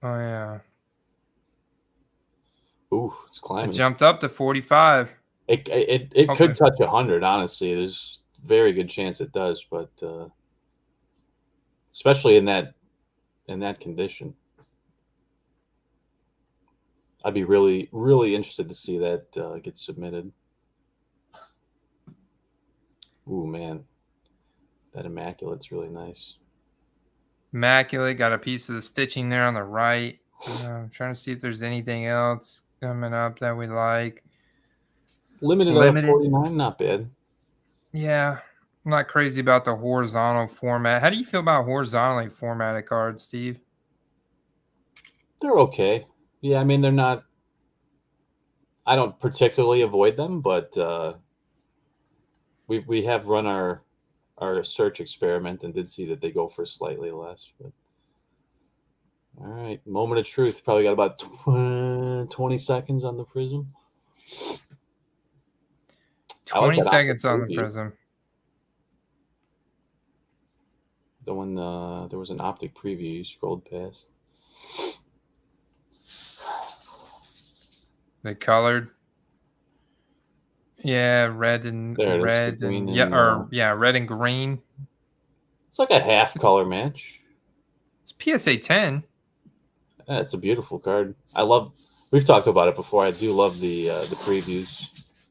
Oh yeah.
Ooh, it's
It
climbing.
jumped up to 45.
It could touch 100. Honestly, there's very good chance it does, but especially in that condition, I'd be really, really interested to see that get submitted. Ooh, man, that Immaculate's really nice.
Immaculate, got a piece of the stitching there on the right. I'm trying to see if there's anything else coming up that we like.
Limited out of 49, not bad.
Yeah, I'm not crazy about the horizontal format. How do you feel about horizontally formatted cards, Steve?
They're okay. Yeah, I mean, they're not. I don't particularly avoid them, but we have run our search experiment and did see that they go for slightly less. But all right, moment of truth. Probably got about 20 seconds on the Prism.
20 seconds on the Prism.
The one there was an optic preview you scrolled past.
They colored. Yeah, red and red and red and green.
It's like a half color match.
It's PSA 10.
Yeah, it's a beautiful card. We've talked about it before. I do love the previews.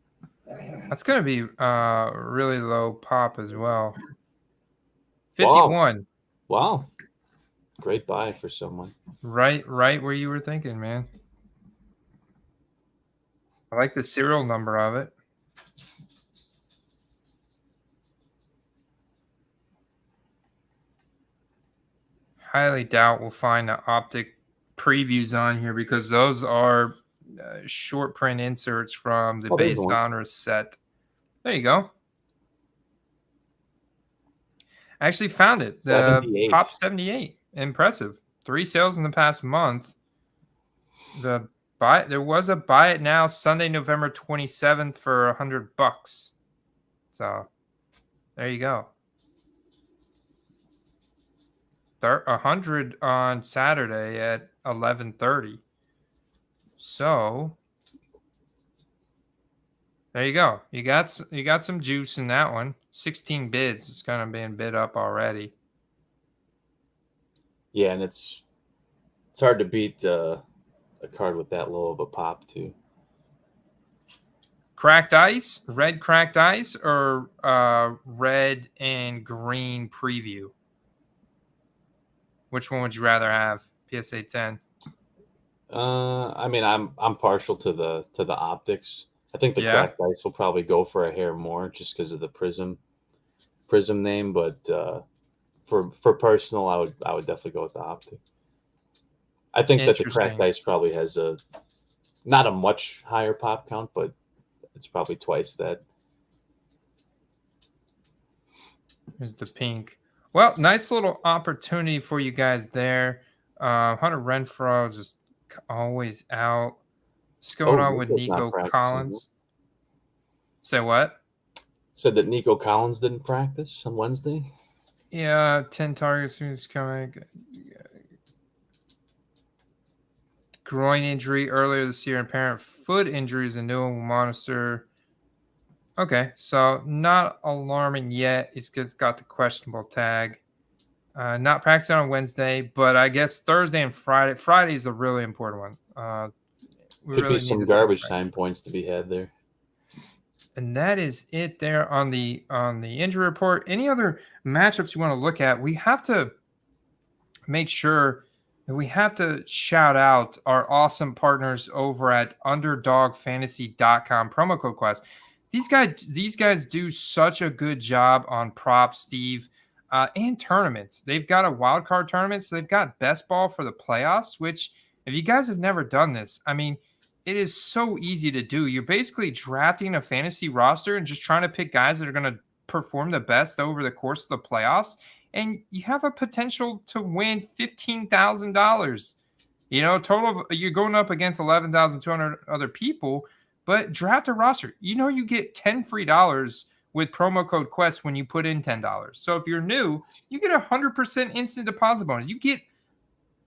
That's gonna be really low pop as well. 51.
Wow. Great buy for someone.
Right where you were thinking, man. I like the serial number of it. Highly doubt we'll find the optic previews on here because those are short print inserts from the base Donruss set. There you go. I actually found it. The
78.
Pop 78. Impressive. 3 sales in the past month. The There was a buy it now Sunday, November 27th for $100. So there you go. 100 on Saturday at 11:30. So there you go. You got some juice in that one. 16 bids. It's kind of being bid up already.
Yeah, and it's hard to beat a card with that low of a pop too.
Cracked ice, red cracked ice, or red and green preview? Which one would you rather have? PSA 10.
I mean, I'm partial to the optics. I think the cracked ice will probably go for a hair more just because of the prism name, but for personal, I would definitely go with the optic. I think that the cracked ice probably has not a much higher pop count, but it's probably twice that.
Here's the pink. Well, nice little opportunity for you guys there. Hunter Renfrow just always out. What's going on with Nico Collins? Say what?
Said that Nico Collins didn't practice on Wednesday.
Yeah, 10 targets. Who's coming? Groin injury earlier this year, apparent foot injuries, and no one will monitor. Okay, so not alarming yet. He's got the questionable tag. Not practicing on Wednesday, but I guess Thursday and Friday. Friday is a really important one.
Could be some garbage time points to be had there.
And that is it there on the injury report. Any other matchups you want to look at? We have to make sure that we have to shout out our awesome partners over at underdogfantasy.com. Promo code Quest. These guys do such a good job on props, Steve, and tournaments. They've got a wild card tournament, so they've got best ball for the playoffs, which if you guys have never done this, I mean, it is so easy to do. You're basically drafting a fantasy roster and just trying to pick guys that are going to perform the best over the course of the playoffs. And you have a potential to win $15,000. You know, total of, you're going up against 11,200 other people, but draft a roster. You know, you get $10 free with promo code Quest when you put in $10. So if you're new, you get 100% instant deposit bonus.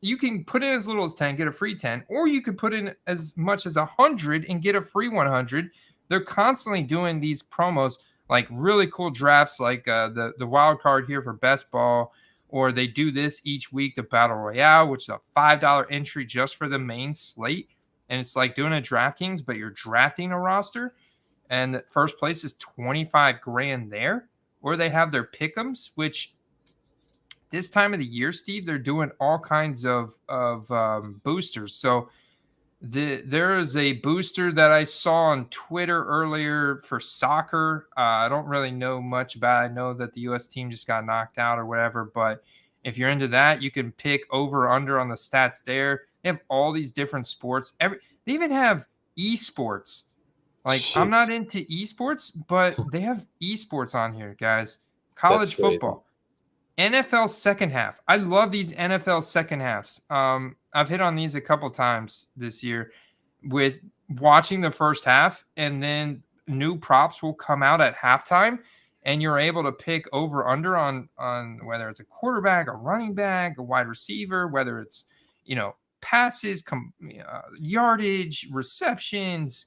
You can put in as little as 10, get a free 10, or you could put in as much as 100 and get a free 100. They're constantly doing these promos, like really cool drafts, like the wild card here for best ball, or they do this each week, the Battle Royale, which is a $5 entry just for the main slate. And it's like doing a DraftKings, but you're drafting a roster. And the first place is $25,000 there. Or they have their pick'ems, which this time of the year, Steve, they're doing all kinds of boosters. So there is a booster that I saw on Twitter earlier for soccer. I don't really know much about it. I know that the U.S. team just got knocked out or whatever. But if you're into that, you can pick over under on the stats there. They have all these different sports. They even have esports. Like, jeez. I'm not into esports, but they have esports on here, guys. College football. NFL second half. I love these NFL second halves. I've hit on these a couple times this year with watching the first half, and then new props will come out at halftime, and you're able to pick over under on whether it's a quarterback, a running back, a wide receiver, whether it's, you know, passes, yardage, receptions,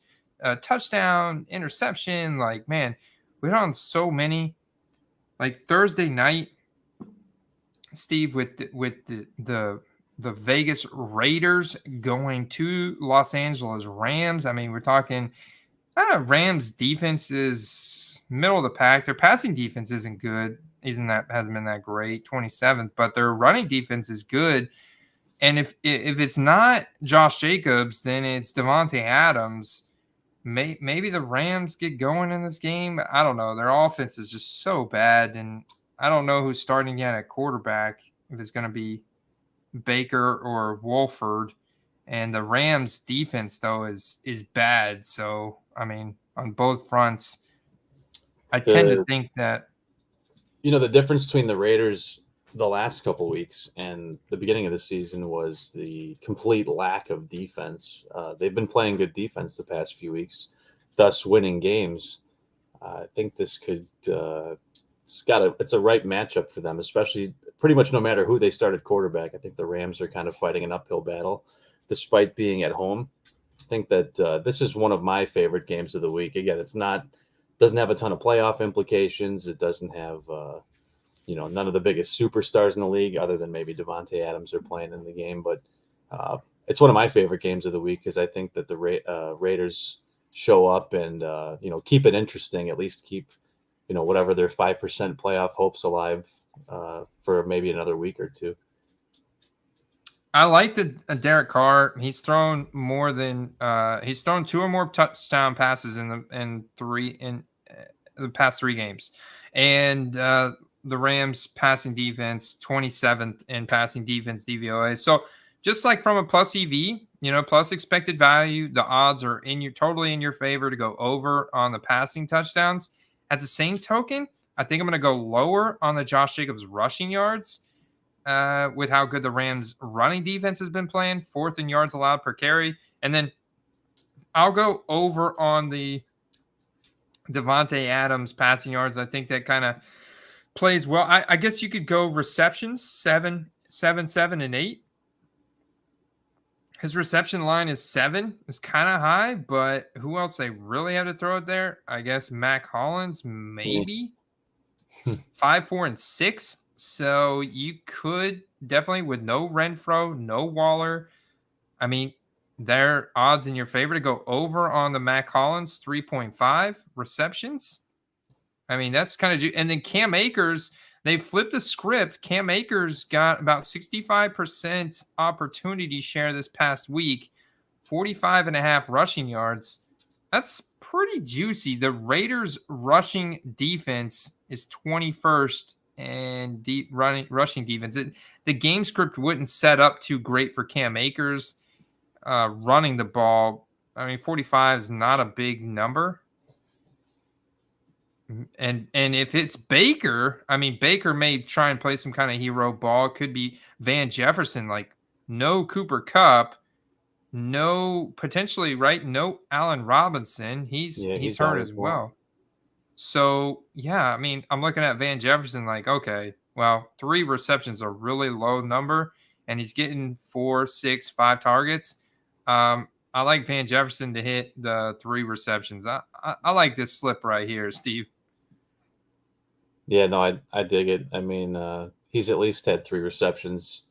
touchdown, interception. Like, man, we hit on so many. Like Thursday night, Steve, with the Vegas Raiders going to Los Angeles Rams. I mean, we're talking Rams defense is middle of the pack. Their passing defense isn't good. Hasn't been that great, 27th, but their running defense is good. And if it's not Josh Jacobs, then it's Devontae Adams. Maybe the Rams get going in this game. I don't know. Their offense is just so bad, and I don't know who's starting yet at quarterback, if it's going to be Baker or Wolford. And the Rams defense, though, is bad. So, I mean, on both fronts, I tend to think that.
You know, the difference between the Raiders the last couple weeks and the beginning of the season was the complete lack of defense. They've been playing good defense the past few weeks, thus winning games. I think this could it's a right matchup for them, especially pretty much no matter who they start at quarterback. I think the Rams are kind of fighting an uphill battle despite being at home. I think that this is one of my favorite games of the week. Again, doesn't have a ton of playoff implications. It doesn't have none of the biggest superstars in the league other than maybe Devontae Adams are playing in the game. But it's one of my favorite games of the week because I think that the Raiders show up and, keep it interesting, at least keep, whatever their 5% playoff hopes alive for maybe another week or two.
I like the Derek Carr. He's thrown more than he's thrown 2 or more touchdown passes in the past 3 games, and the Rams passing defense 27th in passing defense DVOA. So just like from a plus EV, plus expected value, the odds are totally in your favor to go over on the passing touchdowns. At the same token, I think I'm going to go lower on the Josh Jacobs rushing yards. With how good the Rams running defense has been playing, 4th in yards allowed per carry. And then I'll go over on the Devontae Adams passing yards. I think that kind of plays well. I guess you could go receptions, 7, and 8. His reception line is 7. It's kind of high, but who else they really have to throw it there? I guess Mac Hollins, maybe. 5, 4, and 6. So you could definitely, with no Renfro, no Waller, I mean, there are odds in your favor to go over on the Mac Hollins 3.5 receptions. I mean, that's kind of, and then Cam Akers, they flipped the script. Cam Akers got about 65% opportunity share this past week, 45.5 rushing yards. That's pretty juicy. The Raiders rushing defense is 21st and rushing defense. The game script wouldn't set up too great for Cam Akers running the ball. I mean, 45 is not a big number. And if it's Baker, I mean, Baker may try and play some kind of hero ball. It could be Van Jefferson, like no Cooper Kupp, no potentially, right? No Allen Robinson. He's hurt as well. So, yeah, I mean, I'm looking at Van Jefferson like, okay, well, 3 receptions are a really low number, and he's getting 4, 6, 5 targets. I like Van Jefferson to hit the 3 receptions. I like this slip right here, Steve.
Yeah, no, I dig it. I mean, he's at least had 3 receptions.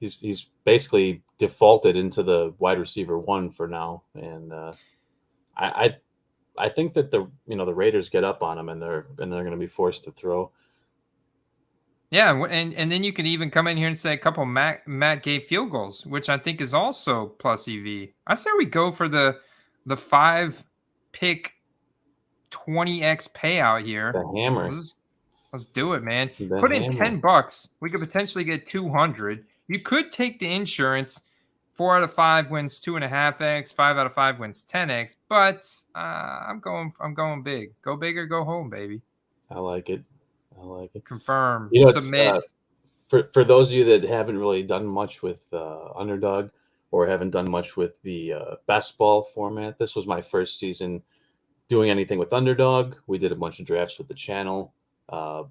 He's basically defaulted into the wide receiver 1 for now, and I think that the Raiders get up on him and they're going to be forced to throw.
Yeah, and then you can even come in here and say a couple Matt Gay field goals, which I think is also plus EV. I say we go for the 5-pick 20x payout here.
The hammer.
Let's do it, man. Put in $10. We could potentially get 200. You could take the insurance. 4 out of 5 wins 2.5x. 5 out of 5 wins 10x. But I'm going big. Go big or go home, baby.
I like it.
Confirm. Submit.
For those of you that haven't really done much with Underdog or haven't done much with the best ball format, this was my first season doing anything with Underdog. We did a bunch of drafts with the channel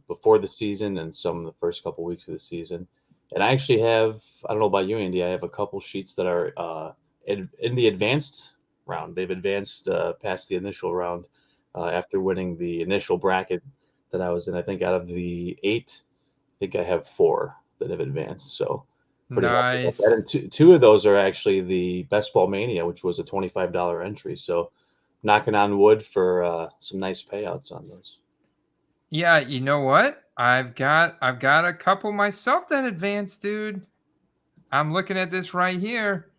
before the season and some of the first couple weeks of the season. And I actually have, I don't know about you, Andy, I have a couple sheets that are in the advanced round. They've advanced past the initial round after winning the initial bracket that I was in. I think out of the 8, I think I have 4 that have advanced. So pretty
nice.
happy about that. And 2 of those are actually the Best Ball Mania, which was a $25 entry. So knocking on wood for some nice payouts on those.
Yeah, you know what? I've got a couple myself that advanced, dude. I'm looking at this right here.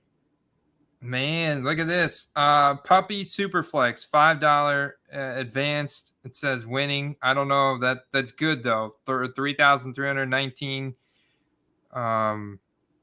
Man, look at this. Puppy Superflex, $5 advanced. It says winning. I don't know. That's good though. 3,319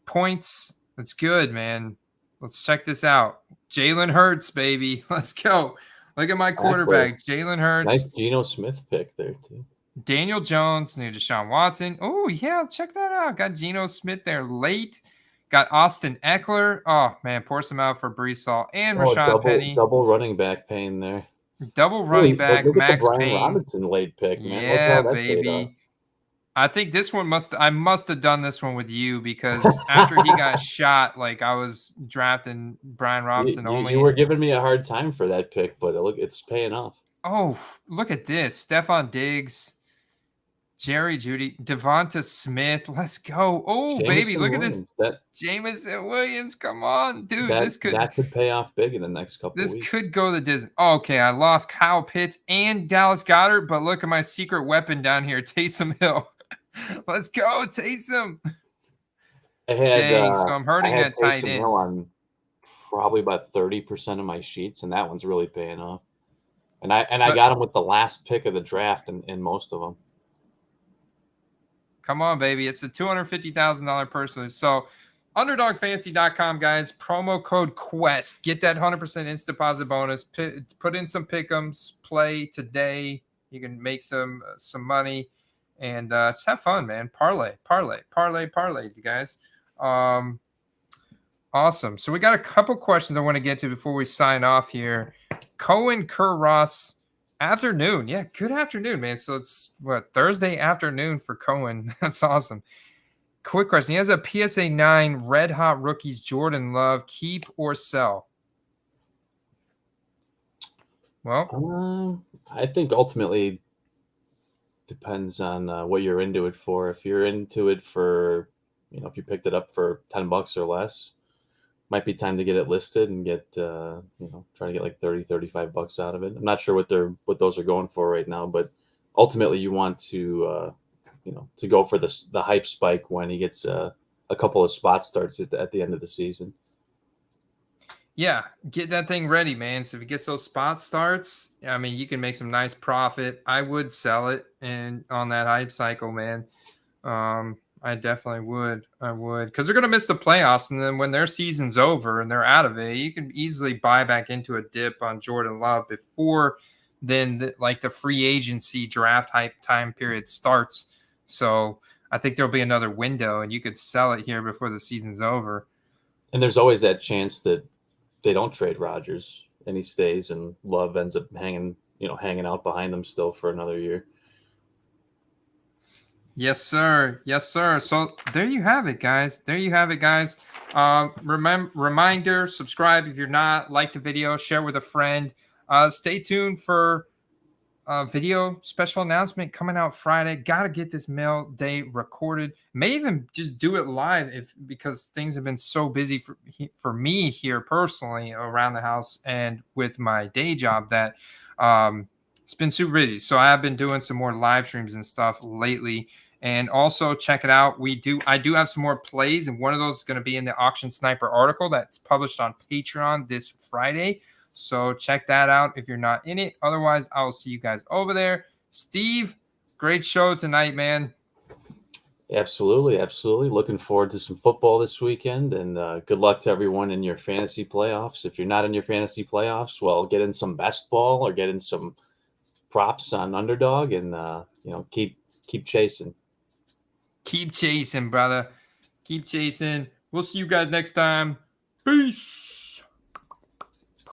points. That's good, man. Let's check this out. Jalen Hurts, baby. Let's go. Look at my quarterback, Jalen Hurts.
Nice Geno Smith pick there too.
Daniel Jones, new Deshaun Watson. Oh, yeah, check that out. Got Geno Smith there late. Got Austin Eckler. Oh, man, pour some out for Brees Hall and
Oh,
Rashad Penny.
double running back pain there.
Double running back,
Look at the
Max
Brian
Payne.
Robinson late pick, man. Look
Yeah,
how that paid off.
baby. I think this one I must have done this one with you because after he got shot, like I was drafting Brian Robinson only.
You were giving me a hard time for that pick, but look, it's paying off.
Oh, look at this. Stephon Diggs, Jerry Jeudy, Devonta Smith. Let's go. Oh, baby, look at this. Jameson Williams. Come on, dude.
That could pay off big in the next couple
This
weeks.
could go to Disney. Oh, okay, I lost Kyle Pitts and Dallas Goedert, but look at my secret weapon down here, Taysom Hill. Let's go, Taysom. Dang, so I'm hurting that tight end.
Hill on probably about 30% of my sheets, and that one's really paying off. And I got him with the last pick of the draft in most of them.
Come on, baby. It's a $250,000 person. So UnderdogFantasy.com, guys. Promo code QUEST. Get that 100% instant deposit bonus. Put in some pick'ems. Play today. You can make some money. And just have fun, man. Parlay, you guys. Awesome. So we got a couple questions I want to get to before we sign off here. Cohen Kerr Ross, afternoon. Yeah, good afternoon, man. So it's Thursday afternoon for Cohen. That's awesome. Quick question. He has a PSA 9 Red Hot Rookies Jordan Love. Keep or sell? Well,
I think ultimately depends on what you're into it for. If you're into it for, if you picked it up for $10 or less, might be time to get it listed and get, try to get like 30, $35 out of it. I'm not sure what those are going for right now, but ultimately you want to, to go for the hype spike when he gets a couple of spot starts at the end of the season.
Yeah, get that thing ready, man. So if it gets those spot starts, I mean, you can make some nice profit. I would sell it and on that hype cycle, man. I definitely would. I would, because they're going to miss the playoffs, and then when their season's over and they're out of it, you can easily buy back into a dip on Jordan Love before then, the free agency draft hype time period starts. So I think there'll be another window, and you could sell it here before the season's over.
And there's always that chance that they don't trade Rodgers and he stays, and Love ends up hanging out behind them still for another year.
Yes, sir. Yes, sir. So there you have it, guys. Reminder, subscribe if you're not, like the video, share with a friend. Stay tuned for video special announcement coming out Friday. Got to get this mail day recorded. May even just do it live because things have been so busy for me here personally around the house and with my day job that it's been super busy. So I have been doing some more live streams and stuff lately. And also check it out. I do have some more plays, and one of those is going to be in the Auction Sniper article that's published on Patreon this Friday. So check that out if you're not in it. Otherwise, I will see you guys over there. Steve, great show tonight, man.
Absolutely. Looking forward to some football this weekend, and good luck to everyone in your fantasy playoffs. If you're not in your fantasy playoffs, well, get in some best ball or get in some props on Underdog, and keep chasing.
Keep chasing, brother. Keep chasing. We'll see you guys next time. Peace.